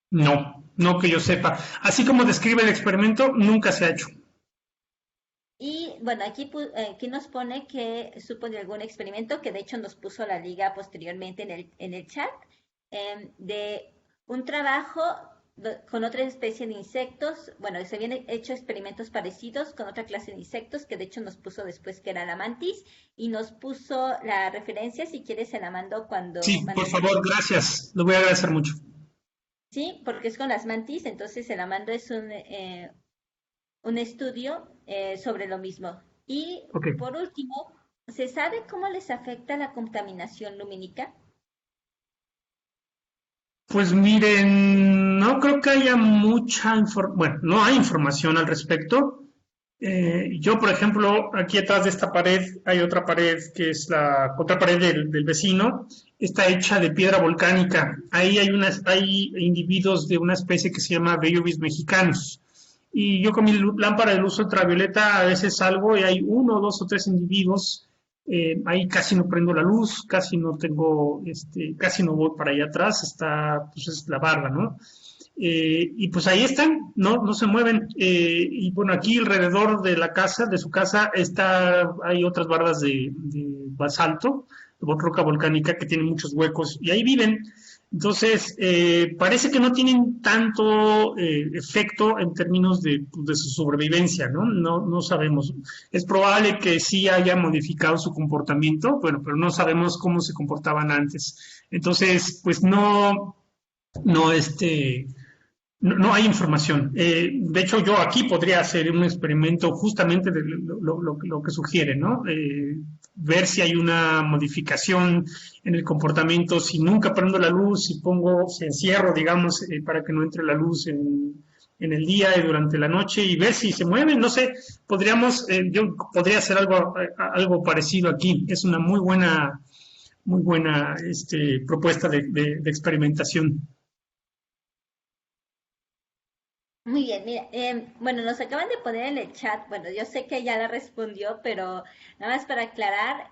No que yo sepa. Así como describe el experimento, nunca se ha hecho. Y bueno, aquí nos pone que supo de algún experimento que de hecho nos puso la liga posteriormente en el chat. de un trabajo con otra especie de insectos. Bueno, se habían hecho experimentos parecidos con otra clase de insectos, que de hecho nos puso después que era la mantis, y nos puso la referencia, si quieres se la mando cuando... Sí, por favor, gracias. Lo voy a agradecer mucho. Sí, porque es con las mantis, entonces se la mando, es un estudio sobre lo mismo. Y Ok. por último, ¿se sabe cómo les afecta la contaminación lumínica? Pues miren, no creo que haya mucha información, bueno, no hay información al respecto. Yo, por ejemplo, aquí atrás de esta pared hay otra pared que es la otra pared del vecino. Está hecha de piedra volcánica. Ahí hay individuos de una especie que se llama Bellubis mexicanos. Y yo con mi lámpara de luz ultravioleta a veces salgo y hay uno, dos o tres individuos. Ahí casi no prendo la luz, casi no tengo, casi no voy para allá atrás, está, pues es la barda, ¿no? Y pues ahí están, no se mueven. Y bueno, aquí alrededor de la casa, de su casa, hay otras bardas de basalto, de roca volcánica que tienen muchos huecos y ahí viven. Entonces, parece que no tienen tanto efecto en términos de su sobrevivencia, ¿no? No sabemos. Es probable que sí haya modificado su comportamiento, bueno, pero no sabemos cómo se comportaban antes. Entonces, pues no, no hay información. De hecho, yo aquí podría hacer un experimento justamente de lo que sugiere, ¿no? Ver si hay una modificación en el comportamiento, si nunca prendo la luz, si encierro, digamos, para que no entre la luz en el día y durante la noche y ver si se mueven, no sé, yo podría hacer algo parecido aquí. Es una muy buena propuesta de experimentación. Muy bien, mira, bueno, nos acaban de poner en el chat, bueno, yo sé que ya la respondió, pero nada más para aclarar,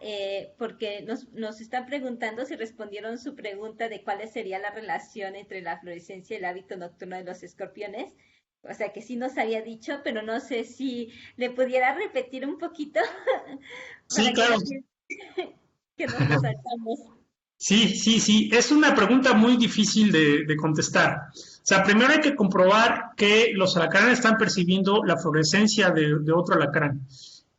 porque nos están preguntando si respondieron su pregunta de cuál sería la relación entre la fluorescencia y el hábito nocturno de los escorpiones. O sea que sí nos había dicho, pero no sé si le pudiera repetir un poquito Sí, para que claro. no que nos lo saltamos. Sí. Es una pregunta muy difícil de contestar. O sea, primero hay que comprobar que los alacranes están percibiendo la fluorescencia de otro alacrán.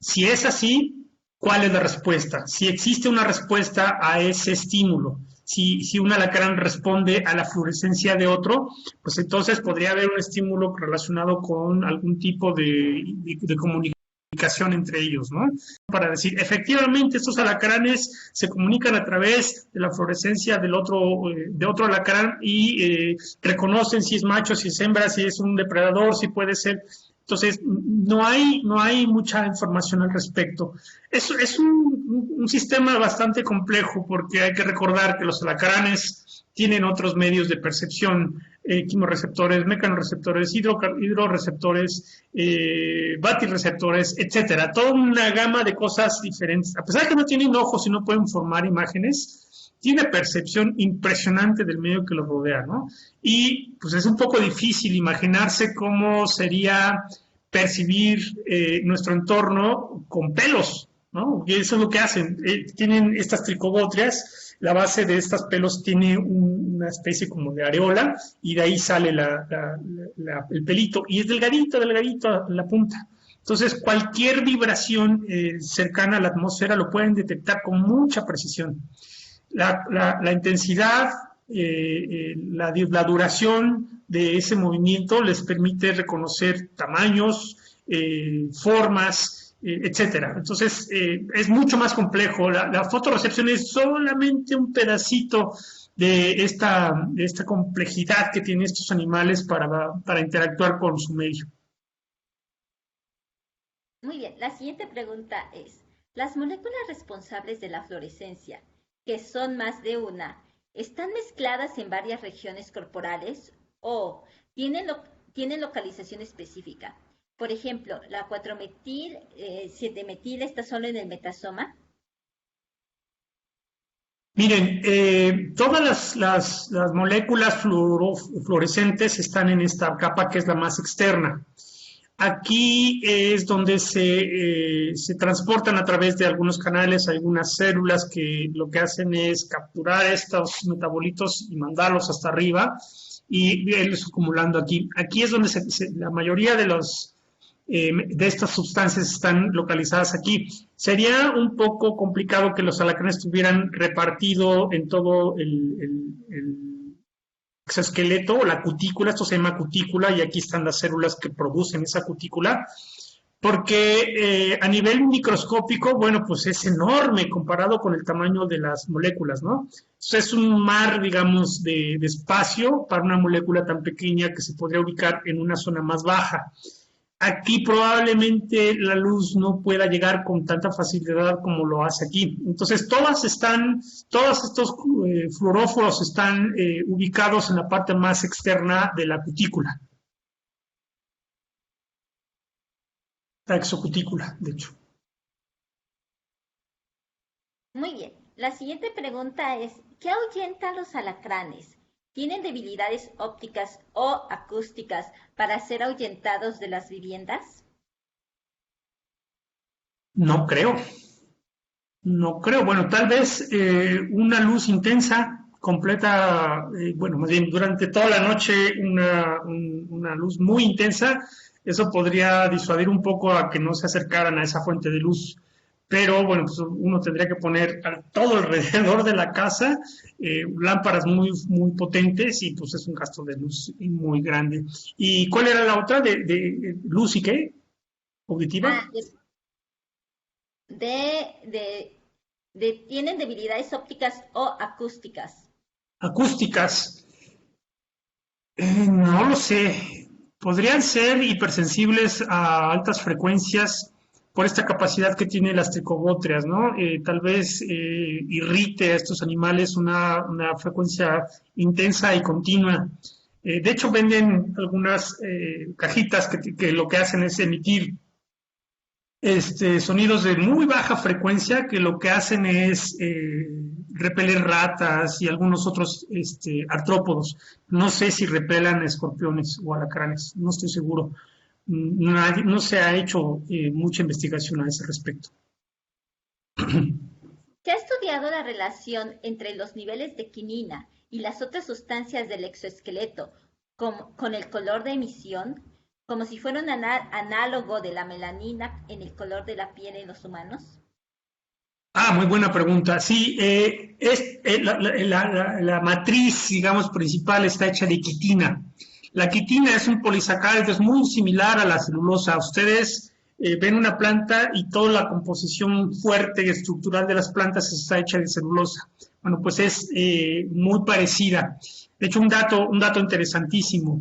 Si es así, ¿cuál es la respuesta? Si existe una respuesta a ese estímulo, si un alacrán responde a la fluorescencia de otro, pues entonces podría haber un estímulo relacionado con algún tipo de comunicación entre ellos, ¿no? Para decir, efectivamente, estos alacranes se comunican a través de la fluorescencia de otro alacrán y reconocen si es macho, si es hembra, si es un depredador, si puede ser. Entonces, no hay mucha información al respecto. Es un sistema bastante complejo porque hay que recordar que los alacranes tienen otros medios de percepción, quimioreceptores, mecanorreceptores, hidroreceptores, batirreceptores, etcétera. Toda una gama de cosas diferentes. A pesar de que no tienen ojos y no pueden formar imágenes, tiene percepción impresionante del medio que los rodea, ¿no? Y pues es un poco difícil imaginarse cómo sería percibir nuestro entorno con pelos, ¿no? Y eso es lo que hacen. Tienen estas tricobotrias, la base de estos pelos tiene una especie como de areola y de ahí sale el pelito y es delgadito a la punta. Entonces, cualquier vibración cercana a la atmósfera lo pueden detectar con mucha precisión. La intensidad, la duración de ese movimiento les permite reconocer tamaños, formas, etcétera. Entonces, es mucho más complejo. La fotorrecepción es solamente un pedacito de esta complejidad que tienen estos animales para interactuar con su medio. Muy bien, la siguiente pregunta es, ¿las moléculas responsables de la fluorescencia, que son más de una, están mezcladas en varias regiones corporales o tienen localización específica? Por ejemplo, la 4-metil, 7-metil está solo en el metasoma. Miren, todas las moléculas fluorescentes están en esta capa que es la más externa. Aquí es donde se transportan a través de algunos canales algunas células que lo que hacen es capturar estos metabolitos y mandarlos hasta arriba y irlos acumulando aquí. Aquí es donde la mayoría de estas sustancias están localizadas aquí. Sería un poco complicado que los alacranes estuvieran repartido en todo el exoesqueleto o la cutícula. Esto se llama cutícula y aquí están las células que producen esa cutícula, porque a nivel microscópico, bueno, pues es enorme comparado con el tamaño de las moléculas, ¿no? Entonces es un mar, digamos, de espacio para una molécula tan pequeña que se podría ubicar en una zona más baja. Aquí probablemente la luz no pueda llegar con tanta facilidad como lo hace aquí. Entonces todos estos fluoróforos están ubicados en la parte más externa de la cutícula. La exocutícula, de hecho. Muy bien. La siguiente pregunta es, ¿qué ahuyenta a los alacranes? ¿Tienen debilidades ópticas o acústicas para ser ahuyentados de las viviendas? No creo. No creo. Bueno, tal vez una luz intensa, completa, bueno, más bien durante toda la noche una luz muy intensa, eso podría disuadir un poco a que no se acercaran a esa fuente de luz. Pero bueno, pues uno tendría que poner todo alrededor de la casa lámparas muy, muy potentes y pues es un gasto de luz muy grande. ¿Y cuál era la otra? ¿De luz y qué? ¿Auditiva? ¿Tienen debilidades ópticas o acústicas? Acústicas. No lo sé. Podrían ser hipersensibles a altas frecuencias por esta capacidad que tienen las tricobótreas, ¿no? Tal vez irrite a estos animales una frecuencia intensa y continua. De hecho, venden algunas cajitas que lo que hacen es emitir sonidos de muy baja frecuencia que lo que hacen es repeler ratas y algunos otros artrópodos. No sé si repelan escorpiones o alacranes, no estoy seguro. No se ha hecho mucha investigación a ese respecto. ¿Se ha estudiado la relación entre los niveles de quinina y las otras sustancias del exoesqueleto con el color de emisión, como si fuera un análogo de la melanina en el color de la piel en los humanos? Muy buena pregunta. Sí, la matriz, digamos, principal está hecha de quitina. La quitina es un polisacárido, es muy similar a la celulosa. Ustedes ven una planta y toda la composición fuerte y estructural de las plantas está hecha de celulosa. Bueno, pues es muy parecida. De hecho, un dato interesantísimo.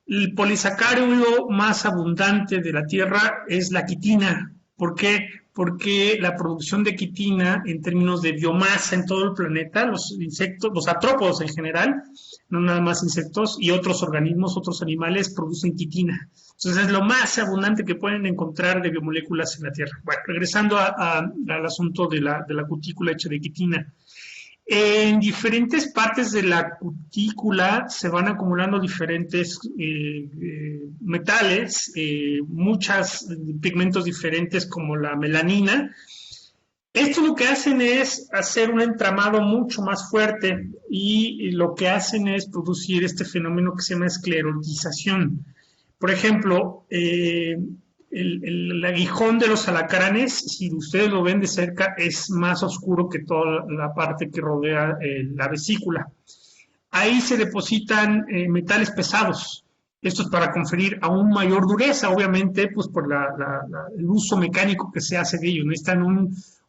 El polisacárido más abundante de la Tierra es la quitina. ¿Por qué? Porque la producción de quitina en términos de biomasa en todo el planeta, los insectos, los artrópodos en general, no nada más insectos, y otros organismos, otros animales producen quitina. Entonces es lo más abundante que pueden encontrar de biomoléculas en la Tierra. Bueno, regresando al asunto de la cutícula hecha de quitina. En diferentes partes de la cutícula se van acumulando diferentes metales, muchos pigmentos diferentes como la melanina. Esto lo que hacen es hacer un entramado mucho más fuerte y lo que hacen es producir este fenómeno que se llama esclerotización. Por ejemplo, el aguijón de los alacranes, si ustedes lo ven de cerca, es más oscuro que toda la parte que rodea la vesícula. Ahí se depositan metales pesados. Esto es para conferir aún mayor dureza, obviamente, pues por el uso mecánico que se hace de ellos. Necesitan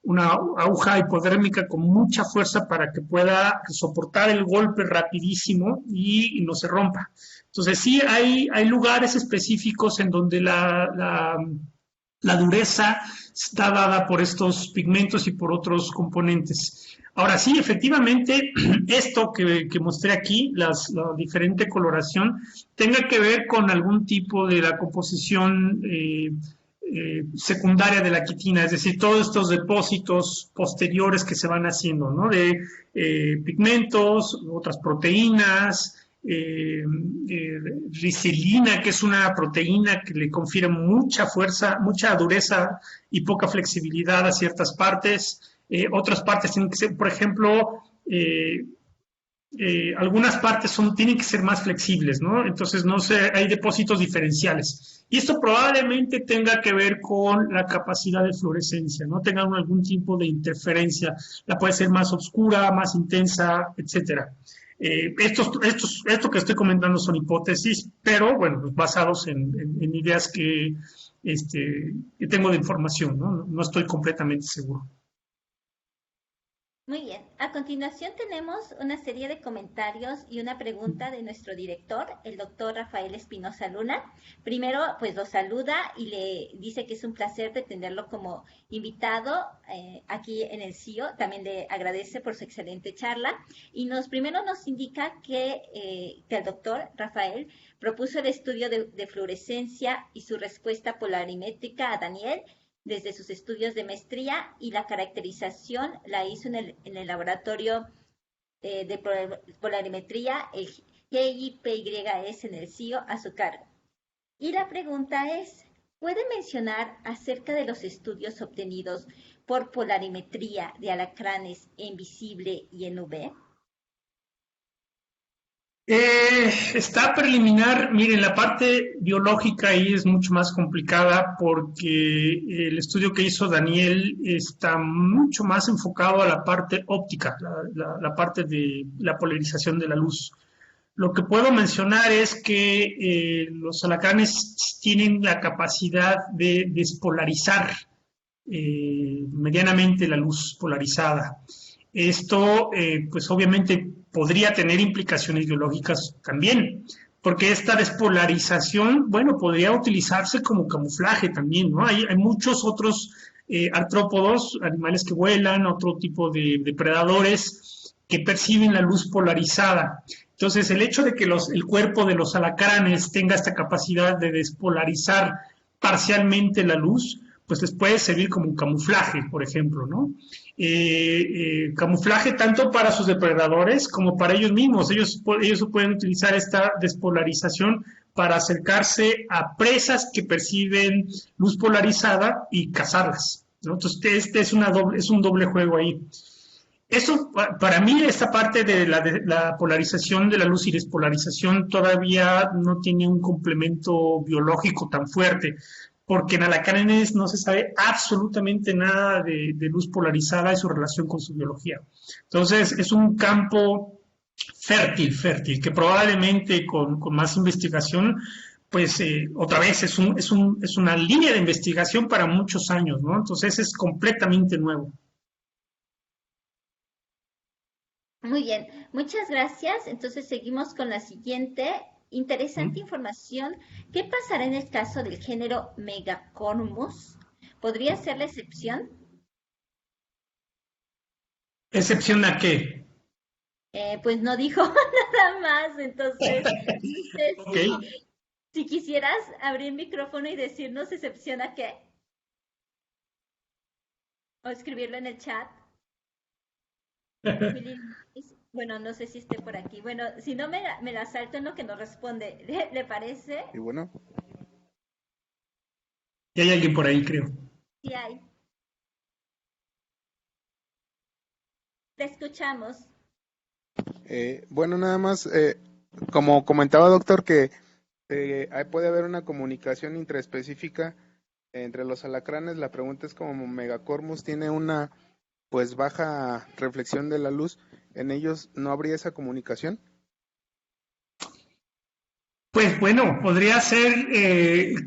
una aguja hipodérmica con mucha fuerza para que pueda soportar el golpe rapidísimo y no se rompa. Entonces sí hay lugares específicos en donde la dureza está dada por estos pigmentos y por otros componentes. Ahora sí, efectivamente, esto que mostré aquí, la diferente coloración, tenga que ver con algún tipo de la composición secundaria de la quitina, es decir, todos estos depósitos posteriores que se van haciendo, ¿no? De pigmentos, otras proteínas, risilina, que es una proteína que le confiere mucha fuerza, mucha dureza y poca flexibilidad a ciertas partes. Otras partes tienen que ser, por ejemplo, algunas partes tienen que ser más flexibles, ¿no? Entonces, no sé, hay depósitos diferenciales. Y esto probablemente tenga que ver con la capacidad de fluorescencia, ¿no? Tengan algún tipo de interferencia. La puede ser más oscura, más intensa, etcétera. Esto que estoy comentando son hipótesis, pero, bueno, pues basados en ideas que tengo de información, ¿no? No estoy completamente seguro. Muy bien. A continuación tenemos una serie de comentarios y una pregunta de nuestro director, el doctor Rafael Espinosa Luna. Primero, pues lo saluda y le dice que es un placer de tenerlo como invitado aquí en el CIO. También le agradece por su excelente charla. Y primero nos indica que el doctor Rafael propuso el estudio de fluorescencia y su respuesta polarimétrica a Daniel desde sus estudios de maestría, y la caracterización la hizo en el laboratorio de polarimetría, el GIPYS en el CIO, a su cargo. Y la pregunta es, ¿puede mencionar acerca de los estudios obtenidos por polarimetría de alacranes en visible y en UV? Está preliminar. Miren, la parte biológica ahí es mucho más complicada porque el estudio que hizo Daniel está mucho más enfocado a la parte óptica, la parte de la polarización de la luz. Lo que puedo mencionar es que los alacranes tienen la capacidad de despolarizar medianamente la luz polarizada. Esto, pues obviamente, podría tener implicaciones biológicas también, porque esta despolarización, bueno, podría utilizarse como camuflaje también, ¿no? Hay muchos otros artrópodos, animales que vuelan, otro tipo de depredadores que perciben la luz polarizada. Entonces, el hecho de que el cuerpo de los alacranes tenga esta capacidad de despolarizar parcialmente la luz, pues les puede servir como un camuflaje, por ejemplo, ¿no? Camuflaje tanto para sus depredadores como para ellos mismos. Ellos pueden utilizar esta despolarización para acercarse a presas que perciben luz polarizada y cazarlas, ¿no? Entonces, es un doble juego ahí. Eso, para mí, esta parte de la polarización de la luz y despolarización todavía no tiene un complemento biológico tan fuerte, porque en alacranes no se sabe absolutamente nada de luz polarizada y su relación con su biología. Entonces, es un campo fértil, que probablemente con más investigación, pues otra vez es una línea de investigación para muchos años, ¿no? Entonces, es completamente nuevo. Muy bien, muchas gracias. Entonces, seguimos con la siguiente. Interesante información. ¿Qué pasará en el caso del género Megacormus? ¿Podría ser la excepción? ¿Excepción a qué? Pues no dijo nada más. Entonces, Okay. si quisieras abrir micrófono y decirnos excepción a qué. O escribirlo en el chat. Bueno, no sé si esté por aquí. Bueno, si no me la salto en lo que nos responde. ¿Le parece? Y bueno. Y hay alguien por ahí, creo. Sí hay. Te escuchamos. Bueno, nada más, como comentaba doctor, que puede haber una comunicación intraespecífica entre los alacranes. La pregunta es como Megacormus tiene una pues baja reflexión de la luz, ¿en ellos no habría esa comunicación? Pues bueno, podría ser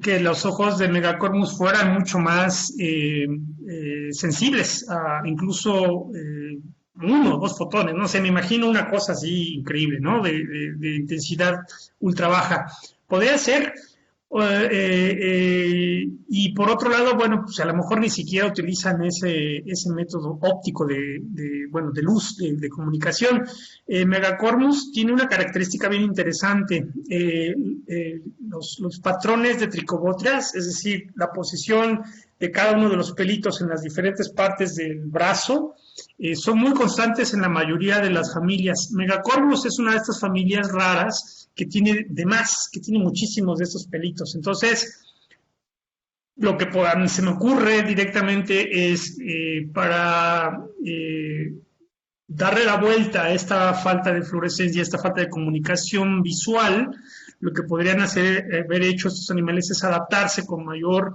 que los ojos de Megacormus fueran mucho más sensibles a incluso 1 o 2 fotones, no sé, me imagino una cosa así increíble, ¿no? De intensidad ultra baja. Podría ser, y por otro lado, bueno, pues a lo mejor ni siquiera utilizan ese método óptico de luz, de comunicación. Megacormus tiene una característica bien interesante. Los patrones de Trichobotrias, es decir, la posición de cada uno de los pelitos en las diferentes partes del brazo son muy constantes en la mayoría de las familias. Megacorvus es una de estas familias raras que tiene que tiene muchísimos de estos pelitos. Entonces, lo que se me ocurre directamente es para darle la vuelta a esta falta de fluorescencia, a esta falta de comunicación visual, lo que podrían haber hecho estos animales es adaptarse con mayor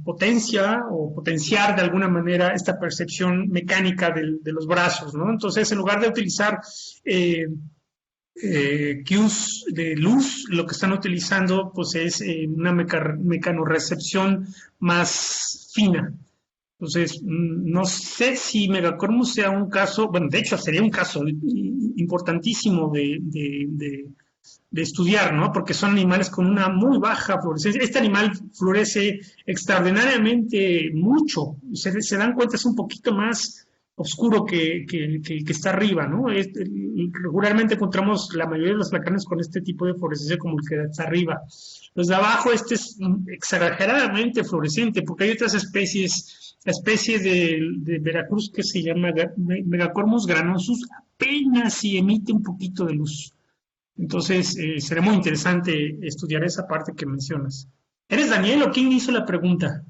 potencia o potenciar de alguna manera esta percepción mecánica de los brazos, ¿no? Entonces, en lugar de utilizar cues de luz, lo que están utilizando pues es una mecanorrecepción más fina. Entonces, no sé si Megacorvus sea un caso, bueno, de hecho sería un caso importantísimo de estudiar, ¿no? Porque son animales con una muy baja fluorescencia. Este animal florece extraordinariamente mucho. Se dan cuenta, es un poquito más oscuro que está arriba, ¿no? Regularmente encontramos la mayoría de los alacranes con este tipo de fluorescencia como el que está arriba. Los de abajo, este es exageradamente fluorescente, porque hay otras especies, la especie de Veracruz que se llama Megacorvus granosus, apenas si emite un poquito de luz. Entonces, será muy interesante estudiar esa parte que mencionas. ¿Eres Daniel o quién hizo la pregunta?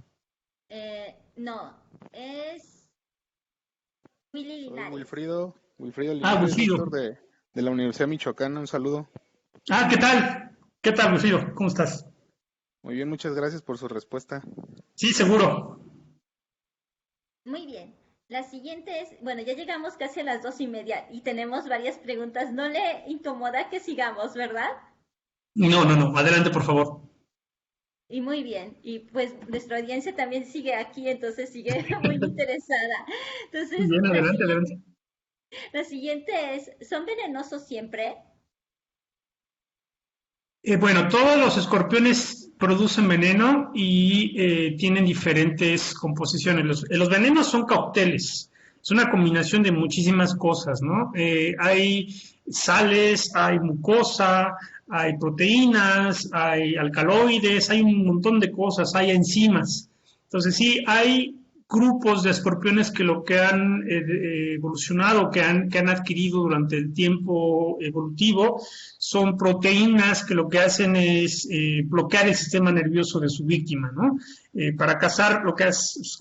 No, es Willy Linares. Wilfrido Linares, Wilfrido. doctor de la Universidad Michoacana, un saludo. ¿Qué tal? ¿Qué tal, Wilfrido? ¿Cómo estás? Muy bien, muchas gracias por su respuesta. Sí, seguro. Muy bien. La siguiente es, bueno, ya llegamos casi a las 2:30 y tenemos varias preguntas. No le incomoda que sigamos, ¿verdad? No. Adelante, por favor. Y muy bien. Y pues nuestra audiencia también sigue aquí, entonces sigue muy interesada. Entonces, Bien, adelante. La siguiente es, ¿son venenosos siempre? Bueno, todos los escorpiones producen veneno y tienen diferentes composiciones. Los venenos son cócteles, es una combinación de muchísimas cosas, ¿no? Hay sales, hay mucosa, hay proteínas, hay alcaloides, hay un montón de cosas, hay enzimas. Entonces sí, hay grupos de escorpiones que lo que han evolucionado, que han adquirido durante el tiempo evolutivo, son proteínas que lo que hacen es bloquear el sistema nervioso de su víctima, ¿no? Para cazar, lo que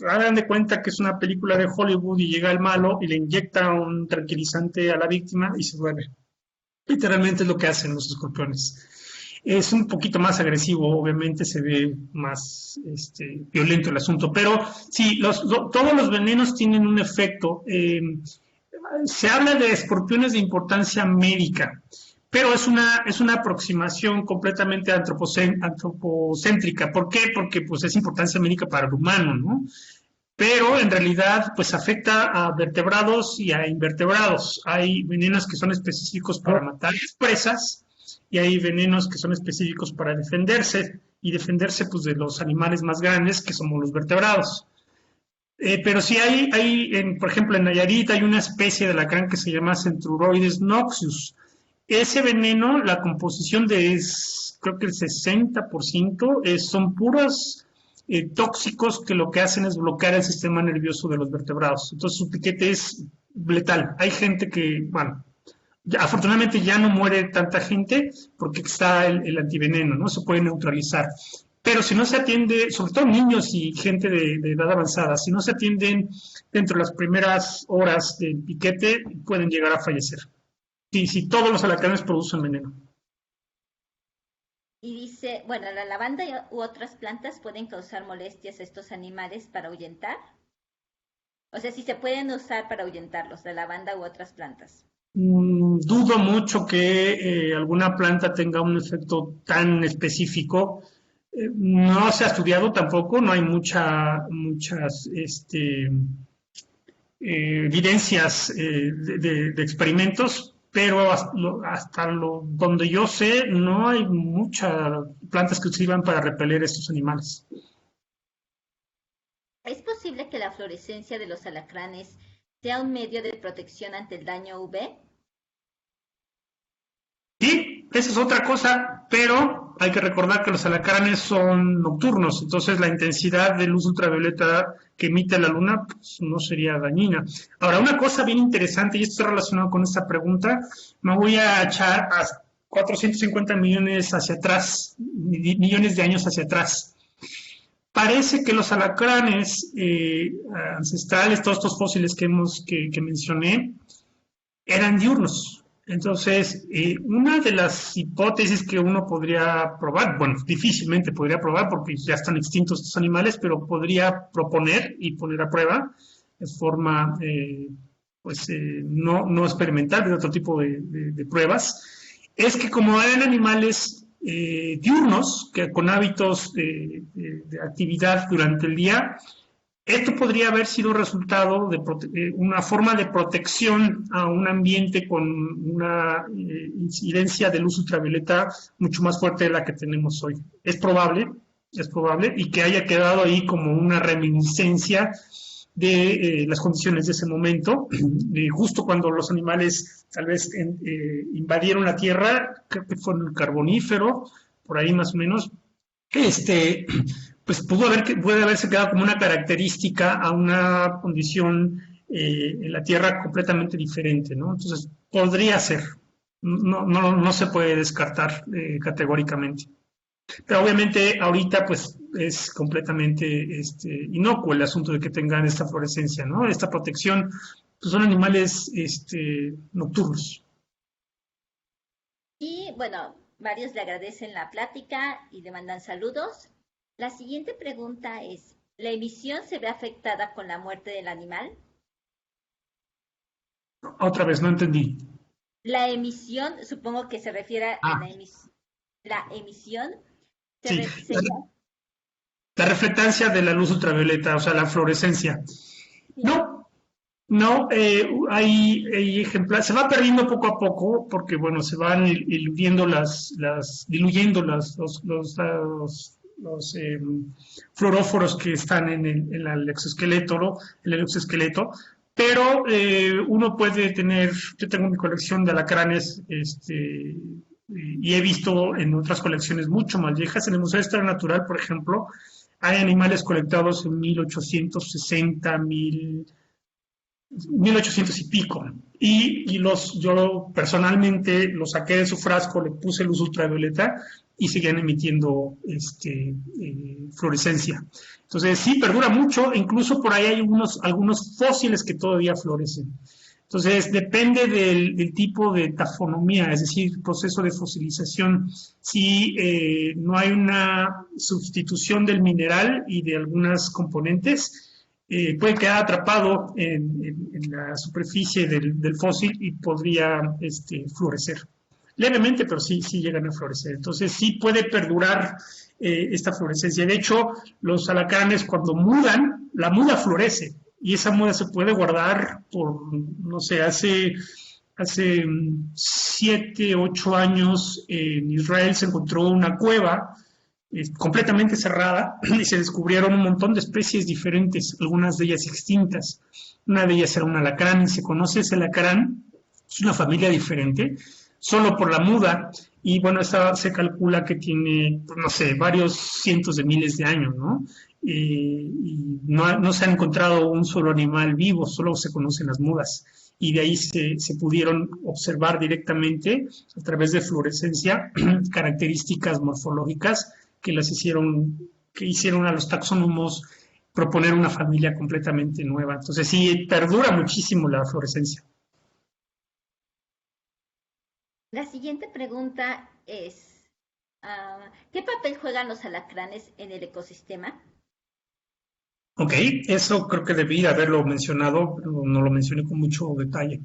hagan de cuenta que es una película de Hollywood y llega el malo y le inyecta un tranquilizante a la víctima y se duerme. Literalmente es lo que hacen los escorpiones. Es un poquito más agresivo, obviamente se ve más violento el asunto, pero sí, todos los venenos tienen un efecto. Se habla de escorpiones de importancia médica, pero es una aproximación completamente antropocéntrica. ¿Por qué? Porque pues, es importancia médica para el humano, ¿no? Pero en realidad pues afecta a vertebrados y a invertebrados. Hay venenos que son específicos para matar presas, y hay venenos que son específicos para defenderse, y defenderse pues de los animales más grandes que somos los vertebrados. Pero sí por ejemplo en Nayarit hay una especie de alacrán que se llama Centruroides noxius. Ese veneno, la composición creo que el 60% son puros tóxicos que lo que hacen es bloquear el sistema nervioso de los vertebrados. Entonces su piquete es letal. Hay gente que, bueno, afortunadamente ya no muere tanta gente porque está el antiveneno, ¿no? Se puede neutralizar. Pero si no se atiende, sobre todo niños y gente de edad avanzada, si no se atienden dentro de las primeras horas del piquete, pueden llegar a fallecer. Si todos los alacranes producen veneno. Y dice, bueno, la lavanda u otras plantas pueden causar molestias a estos animales para ahuyentar. O sea, si se pueden usar para ahuyentarlos, la lavanda u otras plantas. Dudo mucho que alguna planta tenga un efecto tan específico. No se ha estudiado tampoco, no hay muchas evidencias de experimentos, pero hasta donde yo sé, no hay muchas plantas que sirvan para repeler estos animales. ¿Es posible que la fluorescencia de los alacranes sea un medio de protección ante el daño UV? Sí, esa es otra cosa, pero hay que recordar que los alacranes son nocturnos, entonces la intensidad de luz ultravioleta que emite la luna pues, no sería dañina. Ahora, una cosa bien interesante, y esto está relacionado con esta pregunta, me voy a echar a 450 millones hacia atrás, millones de años hacia atrás. Parece que los alacranes ancestrales, todos estos fósiles que mencioné, eran diurnos. Entonces, una de las hipótesis que uno podría probar, bueno, difícilmente podría probar porque ya están extintos estos animales, pero podría proponer y poner a prueba de forma, no experimental, pero otro tipo de pruebas, es que como eran animales diurnos, que con hábitos de actividad durante el día, esto podría haber sido resultado de una forma de protección a un ambiente con una incidencia de luz ultravioleta mucho más fuerte de la que tenemos hoy. Es probable, y que haya quedado ahí como una reminiscencia de las condiciones de ese momento, justo cuando los animales tal vez invadieron la Tierra, creo que fue en el Carbonífero, por ahí más o menos, pues puede haberse quedado como una característica a una condición en la Tierra completamente diferente, ¿no? Entonces, podría ser, no se puede descartar categóricamente. Pero obviamente ahorita pues es completamente inocuo el asunto de que tengan esta fluorescencia, ¿no? Esta protección, pues son animales nocturnos. Y bueno, varios le agradecen la plática y le mandan saludos. La siguiente pregunta es, ¿la emisión se ve afectada con la muerte del animal? Otra vez, no entendí. La emisión, supongo que se refiere a la emisión. Sí, la reflectancia de la luz ultravioleta, o sea, la fluorescencia. Sí. No, hay ejemplares, se va perdiendo poco a poco, porque bueno, se van diluyendo diluyendo los fluoróforos que están en el exoesqueleto, pero uno puede tener, yo tengo mi colección de alacranes, y he visto en otras colecciones mucho más viejas. En el Museo de Historia Natural, por ejemplo, hay animales colectados en 1860, 1800 y pico. Y yo personalmente los saqué de su frasco, le puse luz ultravioleta y seguían emitiendo fluorescencia. Entonces sí, perdura mucho, incluso por ahí hay algunos fósiles que todavía florecen. Entonces, depende del tipo de tafonomía, es decir, proceso de fosilización. Si no hay una sustitución del mineral y de algunas componentes, puede quedar atrapado en la superficie del fósil y podría florecer. Levemente, pero sí llegan a florecer. Entonces, sí puede perdurar esta fluorescencia. De hecho, los alacranes, cuando mudan, la muda florece. Y esa muda se puede guardar por, no sé, hace 7, 8 años en Israel se encontró una cueva completamente cerrada y se descubrieron un montón de especies diferentes, algunas de ellas extintas. Una de ellas era un alacrán, y se conoce ese alacrán, es una familia diferente, solo por la muda, y bueno, esta se calcula que tiene, no sé, varios cientos de miles de años, ¿no? Y no se ha encontrado un solo animal vivo, solo se conocen las mudas. Y de ahí se pudieron observar directamente, a través de fluorescencia, características morfológicas que hicieron a los taxónomos proponer una familia completamente nueva. Entonces sí, perdura muchísimo la fluorescencia. La siguiente pregunta es, ¿qué papel juegan los alacranes en el ecosistema? Ok, eso creo que debí haberlo mencionado, pero no lo mencioné con mucho detalle.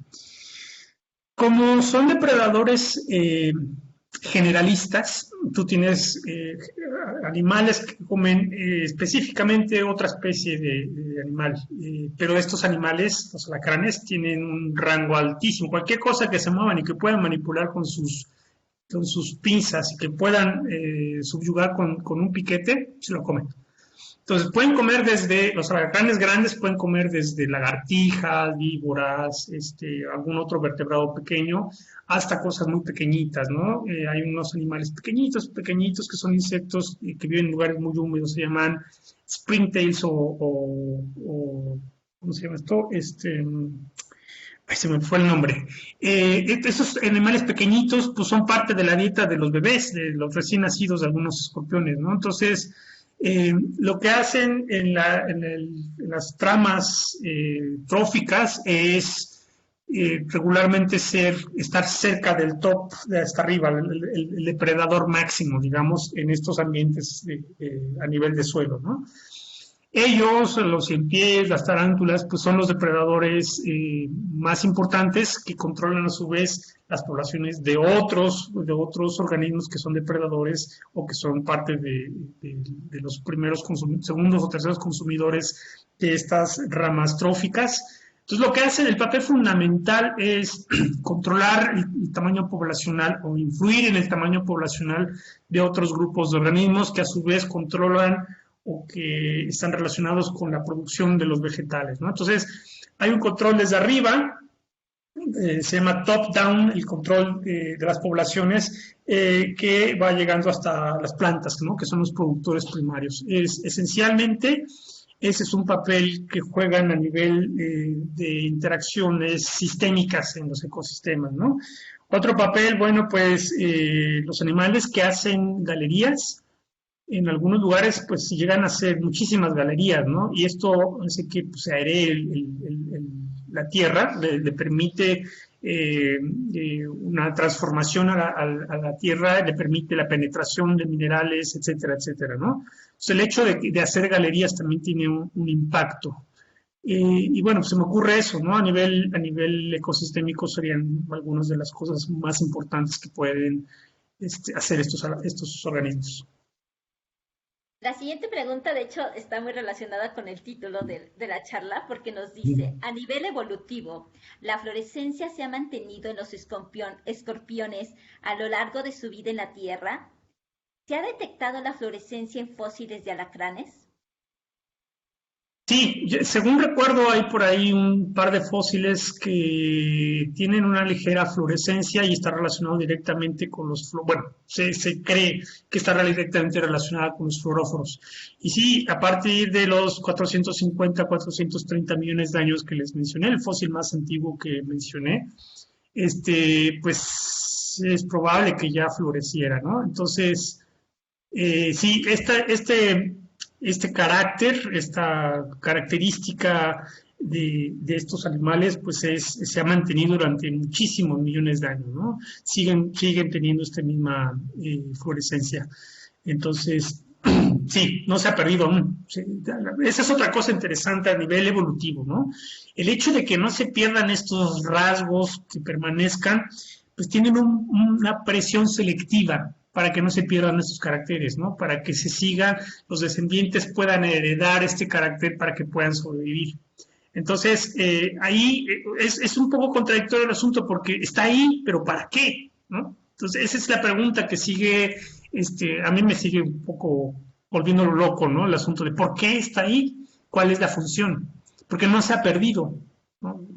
Como son depredadores generalistas, tú tienes animales que comen específicamente otra especie de animal, pero estos animales, los alacranes, tienen un rango altísimo. Cualquier cosa que se muevan y que puedan manipular con sus pinzas y que puedan subyugar con un piquete, se lo comen. Entonces, los alacranes grandes pueden comer desde lagartijas, víboras, algún otro vertebrado pequeño, hasta cosas muy pequeñitas, ¿no? Hay unos animales pequeñitos, que son insectos que viven en lugares muy húmedos, se llaman springtails ¿cómo se llama esto? Ay, se me fue el nombre. Esos animales pequeñitos, pues son parte de la dieta de los bebés, de los recién nacidos de algunos escorpiones, ¿no? Entonces, lo que hacen en las tramas tróficas es regularmente estar cerca del top, de hasta arriba, el depredador máximo, digamos, en estos ambientes a nivel de suelo, ¿no? Ellos, los ciempiés, las tarántulas, pues son los depredadores más importantes que controlan a su vez las poblaciones de otros organismos que son depredadores o que son parte de los primeros segundos o terceros consumidores de estas ramas tróficas. Entonces, lo que hace el papel fundamental es controlar el tamaño poblacional o influir en el tamaño poblacional de otros grupos de organismos que a su vez controlan o que están relacionados con la producción de los vegetales, ¿no? Entonces, hay un control desde arriba, se llama top-down, el control de las poblaciones, que va llegando hasta las plantas, ¿no? Que son los productores primarios. Esencialmente, ese es un papel que juegan a nivel de interacciones sistémicas en los ecosistemas, ¿no? Otro papel, bueno, pues los animales que hacen galerías, en algunos lugares pues llegan a ser muchísimas galerías, ¿no? Y esto hace que pues, se airee la tierra, le permite una transformación a la tierra, le permite la penetración de minerales, etcétera, etcétera, ¿no? Entonces, el hecho de hacer galerías también tiene un impacto. Y bueno, pues se me ocurre eso, ¿no? A nivel ecosistémico serían algunas de las cosas más importantes que pueden hacer estos organismos. La siguiente pregunta, de hecho, está muy relacionada con el título de la charla, porque nos dice, a nivel evolutivo, ¿la fluorescencia se ha mantenido en los escorpiones a lo largo de su vida en la Tierra? ¿Se ha detectado la fluorescencia en fósiles de alacranes? Sí, según recuerdo hay por ahí un par de fósiles que tienen una ligera fluorescencia y está relacionado directamente con se cree que está directamente relacionada con los fluoróforos. Y sí, a partir de los 450, 430 millones de años que les mencioné, el fósil más antiguo que mencioné, pues es probable que ya floreciera, ¿no? Entonces, sí, carácter, esta característica de estos animales, pues se ha mantenido durante muchísimos millones de años, ¿no? Siguen teniendo esta misma fluorescencia. Entonces, sí, no se ha perdido aún. Sí, esa es otra cosa interesante a nivel evolutivo, ¿no? El hecho de que no se pierdan estos rasgos, que permanezcan, pues tienen una presión selectiva para que no se pierdan estos caracteres, ¿no? Para que se siga, los descendientes puedan heredar este carácter para que puedan sobrevivir. Entonces, ahí es un poco contradictorio el asunto porque está ahí, pero ¿para qué? ¿No? Entonces, esa es la pregunta que sigue, a mí me sigue un poco volviéndolo loco, ¿no? El asunto de ¿por qué está ahí? ¿Cuál es la función? Porque no se ha perdido, ¿no?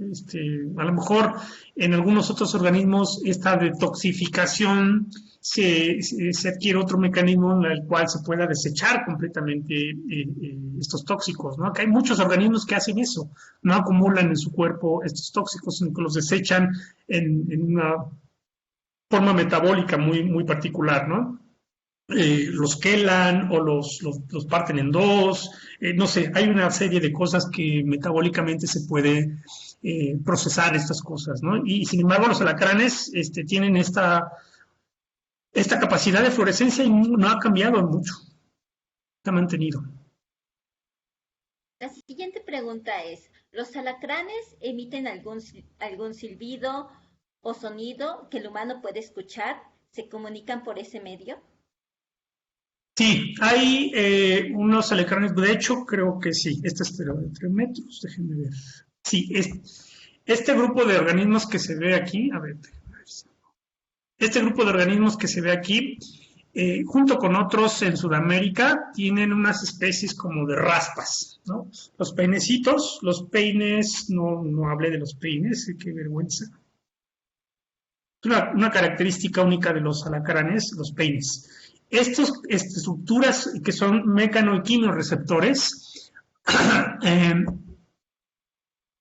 A lo mejor en algunos otros organismos esta detoxificación se adquiere otro mecanismo en el cual se pueda desechar completamente estos tóxicos, ¿no? Que hay muchos organismos que hacen eso, no acumulan en su cuerpo estos tóxicos, sino que los desechan en una forma metabólica muy, muy particular, ¿no? Los quelan o los parten en dos, no sé, hay una serie de cosas que metabólicamente se puede procesar estas cosas, ¿no? Y sin embargo los alacranes tienen esta capacidad de fluorescencia y no ha cambiado mucho, se ha mantenido. La siguiente pregunta es, ¿los alacranes emiten algún silbido o sonido que el humano puede escuchar? ¿Se comunican por ese medio? Sí, hay unos alacranes, de hecho creo que sí, es de 3 metros, déjenme ver. Sí, este grupo de organismos que se ve aquí, a ver, este grupo de organismos que se ve aquí junto con otros en Sudamérica, tienen unas especies como de raspas, ¿no? Los peinecitos, los peines, no hablé de los peines, qué vergüenza. Es una característica única de los alacranes, los peines. Estas estructuras que son mecano y quimioreceptores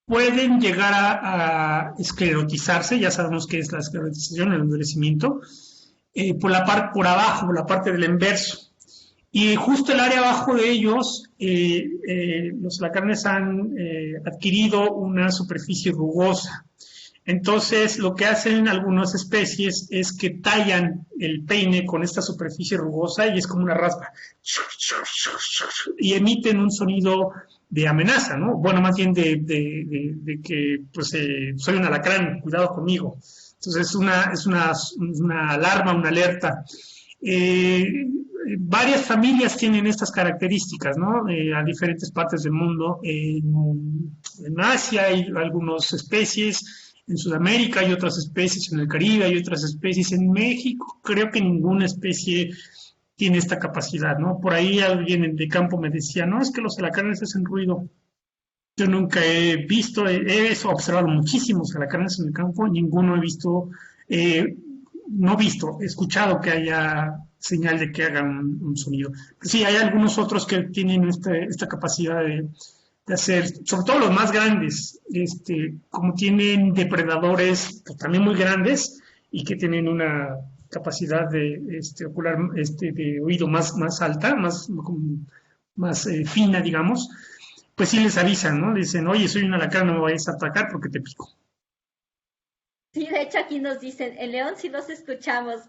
pueden llegar a esclerotizarse, ya sabemos qué es la esclerotización, el endurecimiento, por abajo, por la parte del anverso. Y justo el área abajo de ellos, los alacranes han adquirido una superficie rugosa. Entonces, lo que hacen algunas especies es que tallan el peine con esta superficie rugosa y es como una raspa. Y emiten un sonido de amenaza, ¿no? Bueno, más bien de que, pues, soy un alacrán, cuidado conmigo. Entonces, es una alarma, una alerta. Varias familias tienen estas características, ¿no? A diferentes partes del mundo. En Asia hay algunas especies. En Sudamérica hay otras especies, en el Caribe hay otras especies, en México creo que ninguna especie tiene esta capacidad, ¿no? Por ahí alguien de campo me decía, no, es que los alacranes hacen ruido. Yo nunca he visto, he observado muchísimos alacranes en el campo, ninguno he visto, no visto, he escuchado que haya señal de que hagan un sonido. Sí, hay algunos otros que tienen esta capacidad de hacer, sobre todo los más grandes, como tienen depredadores pues, también muy grandes y que tienen una capacidad de ocular, de oído más alta, más fina, digamos, pues sí les avisan, ¿no? Dicen, oye, soy un alacrán, no me vayas a atacar porque te pico. Sí, de hecho aquí nos dicen, el león sí los escuchamos.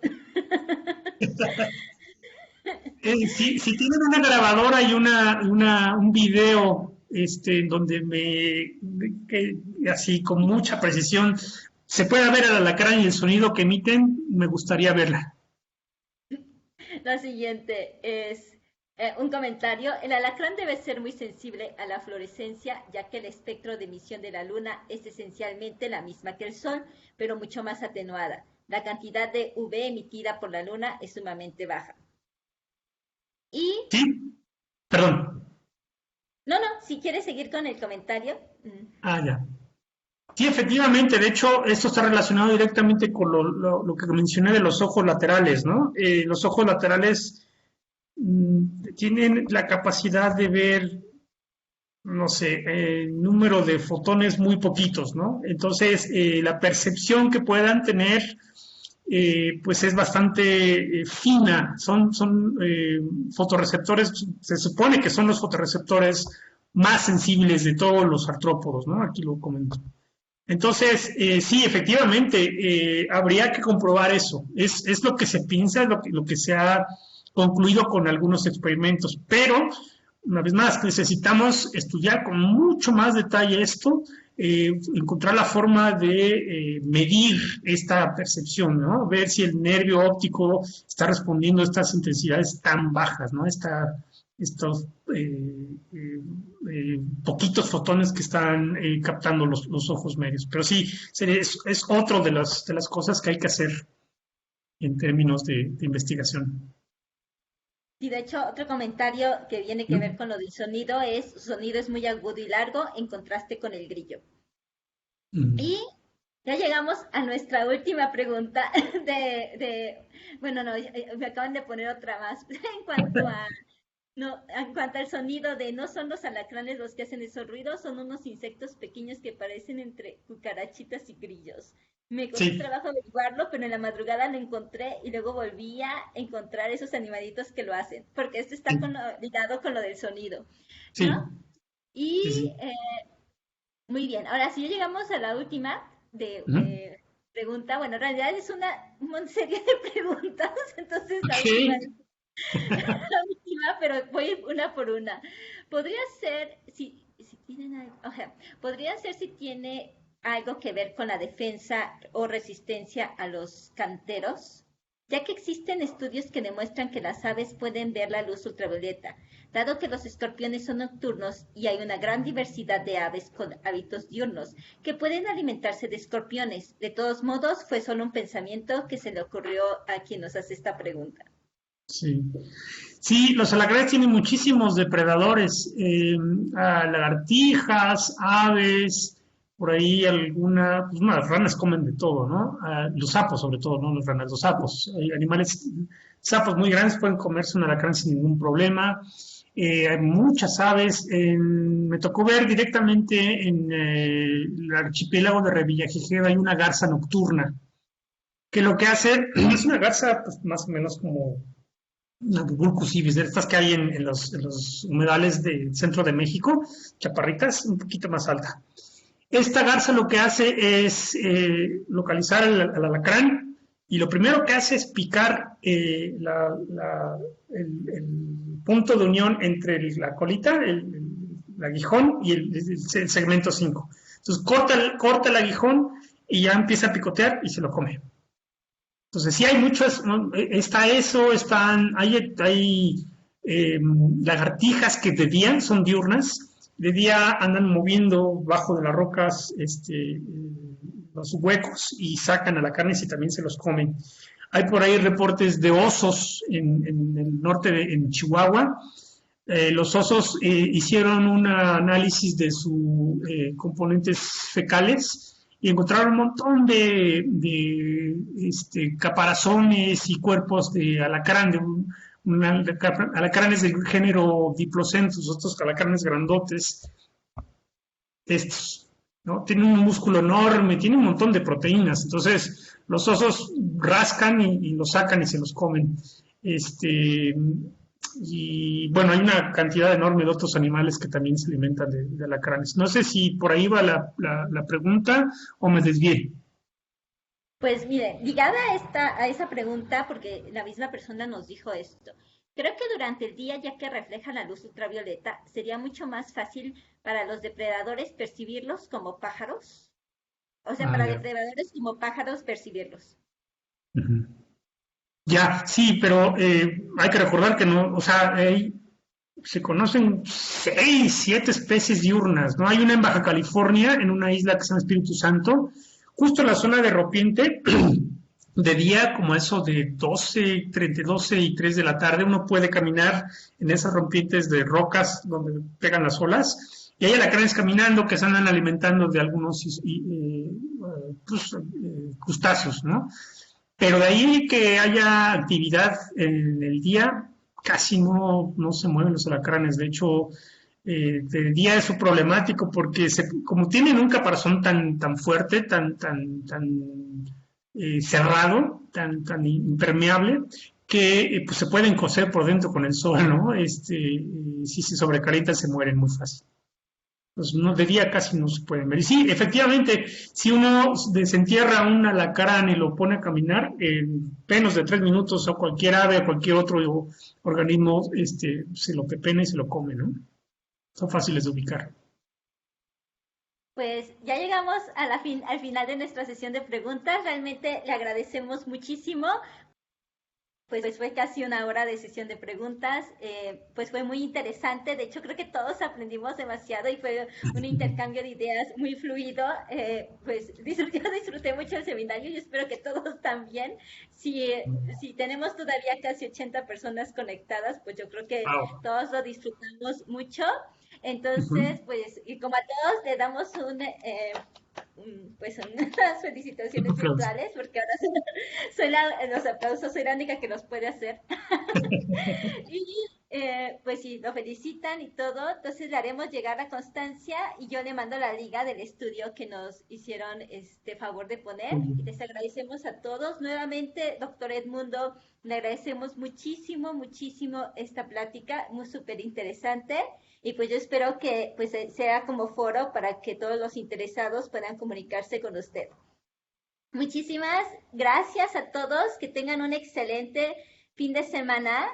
Si tienen una grabadora y un video en donde así con mucha precisión se pueda ver al alacrán y el sonido que emiten, me gustaría verla. La siguiente es un comentario. El alacrán debe ser muy sensible a la fluorescencia, ya que el espectro de emisión de la luna es esencialmente la misma que el sol, pero mucho más atenuada. La cantidad de UV emitida por la luna es sumamente baja. Y... ¿Sí? Perdón. No, si quieres seguir con el comentario. Ya. Sí, efectivamente, de hecho, esto está relacionado directamente con lo que mencioné de los ojos laterales, ¿no? Los ojos laterales tienen la capacidad de ver, no sé, número de fotones muy poquitos, ¿no? Entonces, la percepción que puedan tener, pues es bastante fina. Son fotorreceptores, se supone que son los fotorreceptores más sensibles de todos los artrópodos, ¿no? Aquí lo comento. Entonces, sí, efectivamente, habría que comprobar eso. Es lo que se piensa, lo que se ha concluido con algunos experimentos, pero, una vez más, necesitamos estudiar con mucho más detalle esto, encontrar la forma de medir esta percepción, ¿no? Ver si el nervio óptico está respondiendo a estas intensidades tan bajas, ¿no? Estos poquitos fotones que están captando los ojos medios. Pero sí, es otro de las cosas que hay que hacer en términos de investigación. Y de hecho, otro comentario que viene que ver con lo del sonido es, su sonido es muy agudo y largo en contraste con el grillo. Y ya llegamos a nuestra última pregunta bueno, no, me acaban de poner otra más en cuanto al sonido de no son los alacranes los que hacen esos ruidos, son unos insectos pequeños que parecen entre cucarachitas y grillos. Me costó trabajo averiguarlo, pero en la madrugada lo encontré y luego volví a encontrar esos animalitos que lo hacen, porque esto está ligado con lo del sonido, ¿no? Y muy bien, ahora si ya llegamos a la última pregunta, bueno, en realidad es una serie de preguntas, entonces la última, pero voy una por una. Podría ser si tienen algo, podría ser si tiene algo que ver con la defensa o resistencia a los canteros, ya que existen estudios que demuestran que las aves pueden ver la luz ultravioleta, dado que los escorpiones son nocturnos y hay una gran diversidad de aves con hábitos diurnos que pueden alimentarse de escorpiones. De todos modos, fue solo un pensamiento que se le ocurrió a quien nos hace esta pregunta. Sí. Sí, los alacranes tienen muchísimos depredadores, lagartijas, aves, por ahí pues las ranas comen de todo, ¿no? Los sapos sobre todo, no las ranas, los sapos. Hay animales, sapos muy grandes pueden comerse un alacrán sin ningún problema. Hay muchas aves. Me tocó ver directamente en el archipiélago de Revillagigedo hay una garza nocturna, que lo que hace es una garza pues, más o menos como una Bulbus ibis, de estas que hay en los humedales del centro de México, chaparritas, un poquito más alta. Esta garza lo que hace es localizar al alacrán y lo primero que hace es picar el punto de unión entre la colita, el aguijón y el segmento 5. Entonces corta el aguijón y ya empieza a picotear y se lo come. Entonces, sí hay muchos, ¿no? Está eso, hay lagartijas que de día son diurnas, de día andan moviendo bajo de las rocas los huecos y sacan alacranes y también se los comen. Hay por ahí reportes de osos en el norte, en Chihuahua. Los osos hicieron un análisis de sus componentes fecales y encontraron un montón de caparazones y cuerpos de alacrán, alacranes del género Diplocentus, otros alacranes grandotes, estos, ¿no? Tienen un músculo enorme, tienen un montón de proteínas, entonces los osos rascan y los sacan y se los comen. Y bueno, hay una cantidad enorme de otros animales que también se alimentan de alacranes. No sé si por ahí va la pregunta o me desvié. Pues mire, ligada a esa pregunta, porque la misma persona nos dijo esto, creo que durante el día, ya que reflejan la luz ultravioleta, sería mucho más fácil para los depredadores percibirlos como pájaros. O sea, para Ya. depredadores como pájaros percibirlos. Ujú. Ya, sí, pero hay que recordar que no, o sea, se conocen 6, 7 especies diurnas, ¿no? Hay una en Baja California, en una isla que se llama Espíritu Santo, justo en la zona de Rompiente, de día, como eso de 12, entre 12 y 3 de la tarde, uno puede caminar en esas rompientes de rocas donde pegan las olas, y hay alacranes caminando que se andan alimentando de algunos crustáceos, ¿no? Pero de ahí que haya actividad en el día, casi no se mueven los alacranes. De hecho, de día es problemático porque como tienen un caparazón tan fuerte, tan cerrado, tan impermeable, que pues se pueden cocer por dentro con el sol, ¿no? Si se sobrecalientan se mueren muy fácil. Pues no, de día casi no se pueden ver. Y sí, efectivamente, si uno desentierra un alacrán y lo pone a caminar, en menos de 3 minutos, o cualquier ave o cualquier otro organismo se lo pepena y se lo come, ¿no? Son fáciles de ubicar. Pues ya llegamos al final de nuestra sesión de preguntas. Realmente le agradecemos muchísimo. Pues fue casi una hora de sesión de preguntas, pues fue muy interesante, de hecho creo que todos aprendimos demasiado y fue un intercambio de ideas muy fluido, pues yo disfruté mucho el seminario y espero que todos también. Si tenemos todavía casi 80 personas conectadas, pues yo creo que Wow. todos lo disfrutamos mucho. Entonces, Uh-huh. pues, y como a todos le damos pues unas felicitaciones virtuales, porque ahora los aplausos soy la única que los puede hacer. Y pues si lo felicitan y todo, entonces le haremos llegar a Constancia y yo le mando la liga del estudio que nos hicieron este favor de poner. Y les agradecemos a todos. Nuevamente, doctor Edmundo, le agradecemos muchísimo, muchísimo esta plática, muy súper interesante. Y pues yo espero que pues sea como foro para que todos los interesados puedan comunicarse con usted. Muchísimas gracias a todos, que tengan un excelente fin de semana.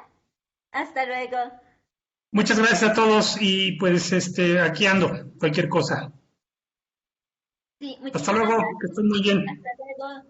Hasta luego. Muchas gracias a todos y pues aquí ando, cualquier cosa. Sí, Hasta muchísimas luego, que gracias. estén muy bien. Hasta luego.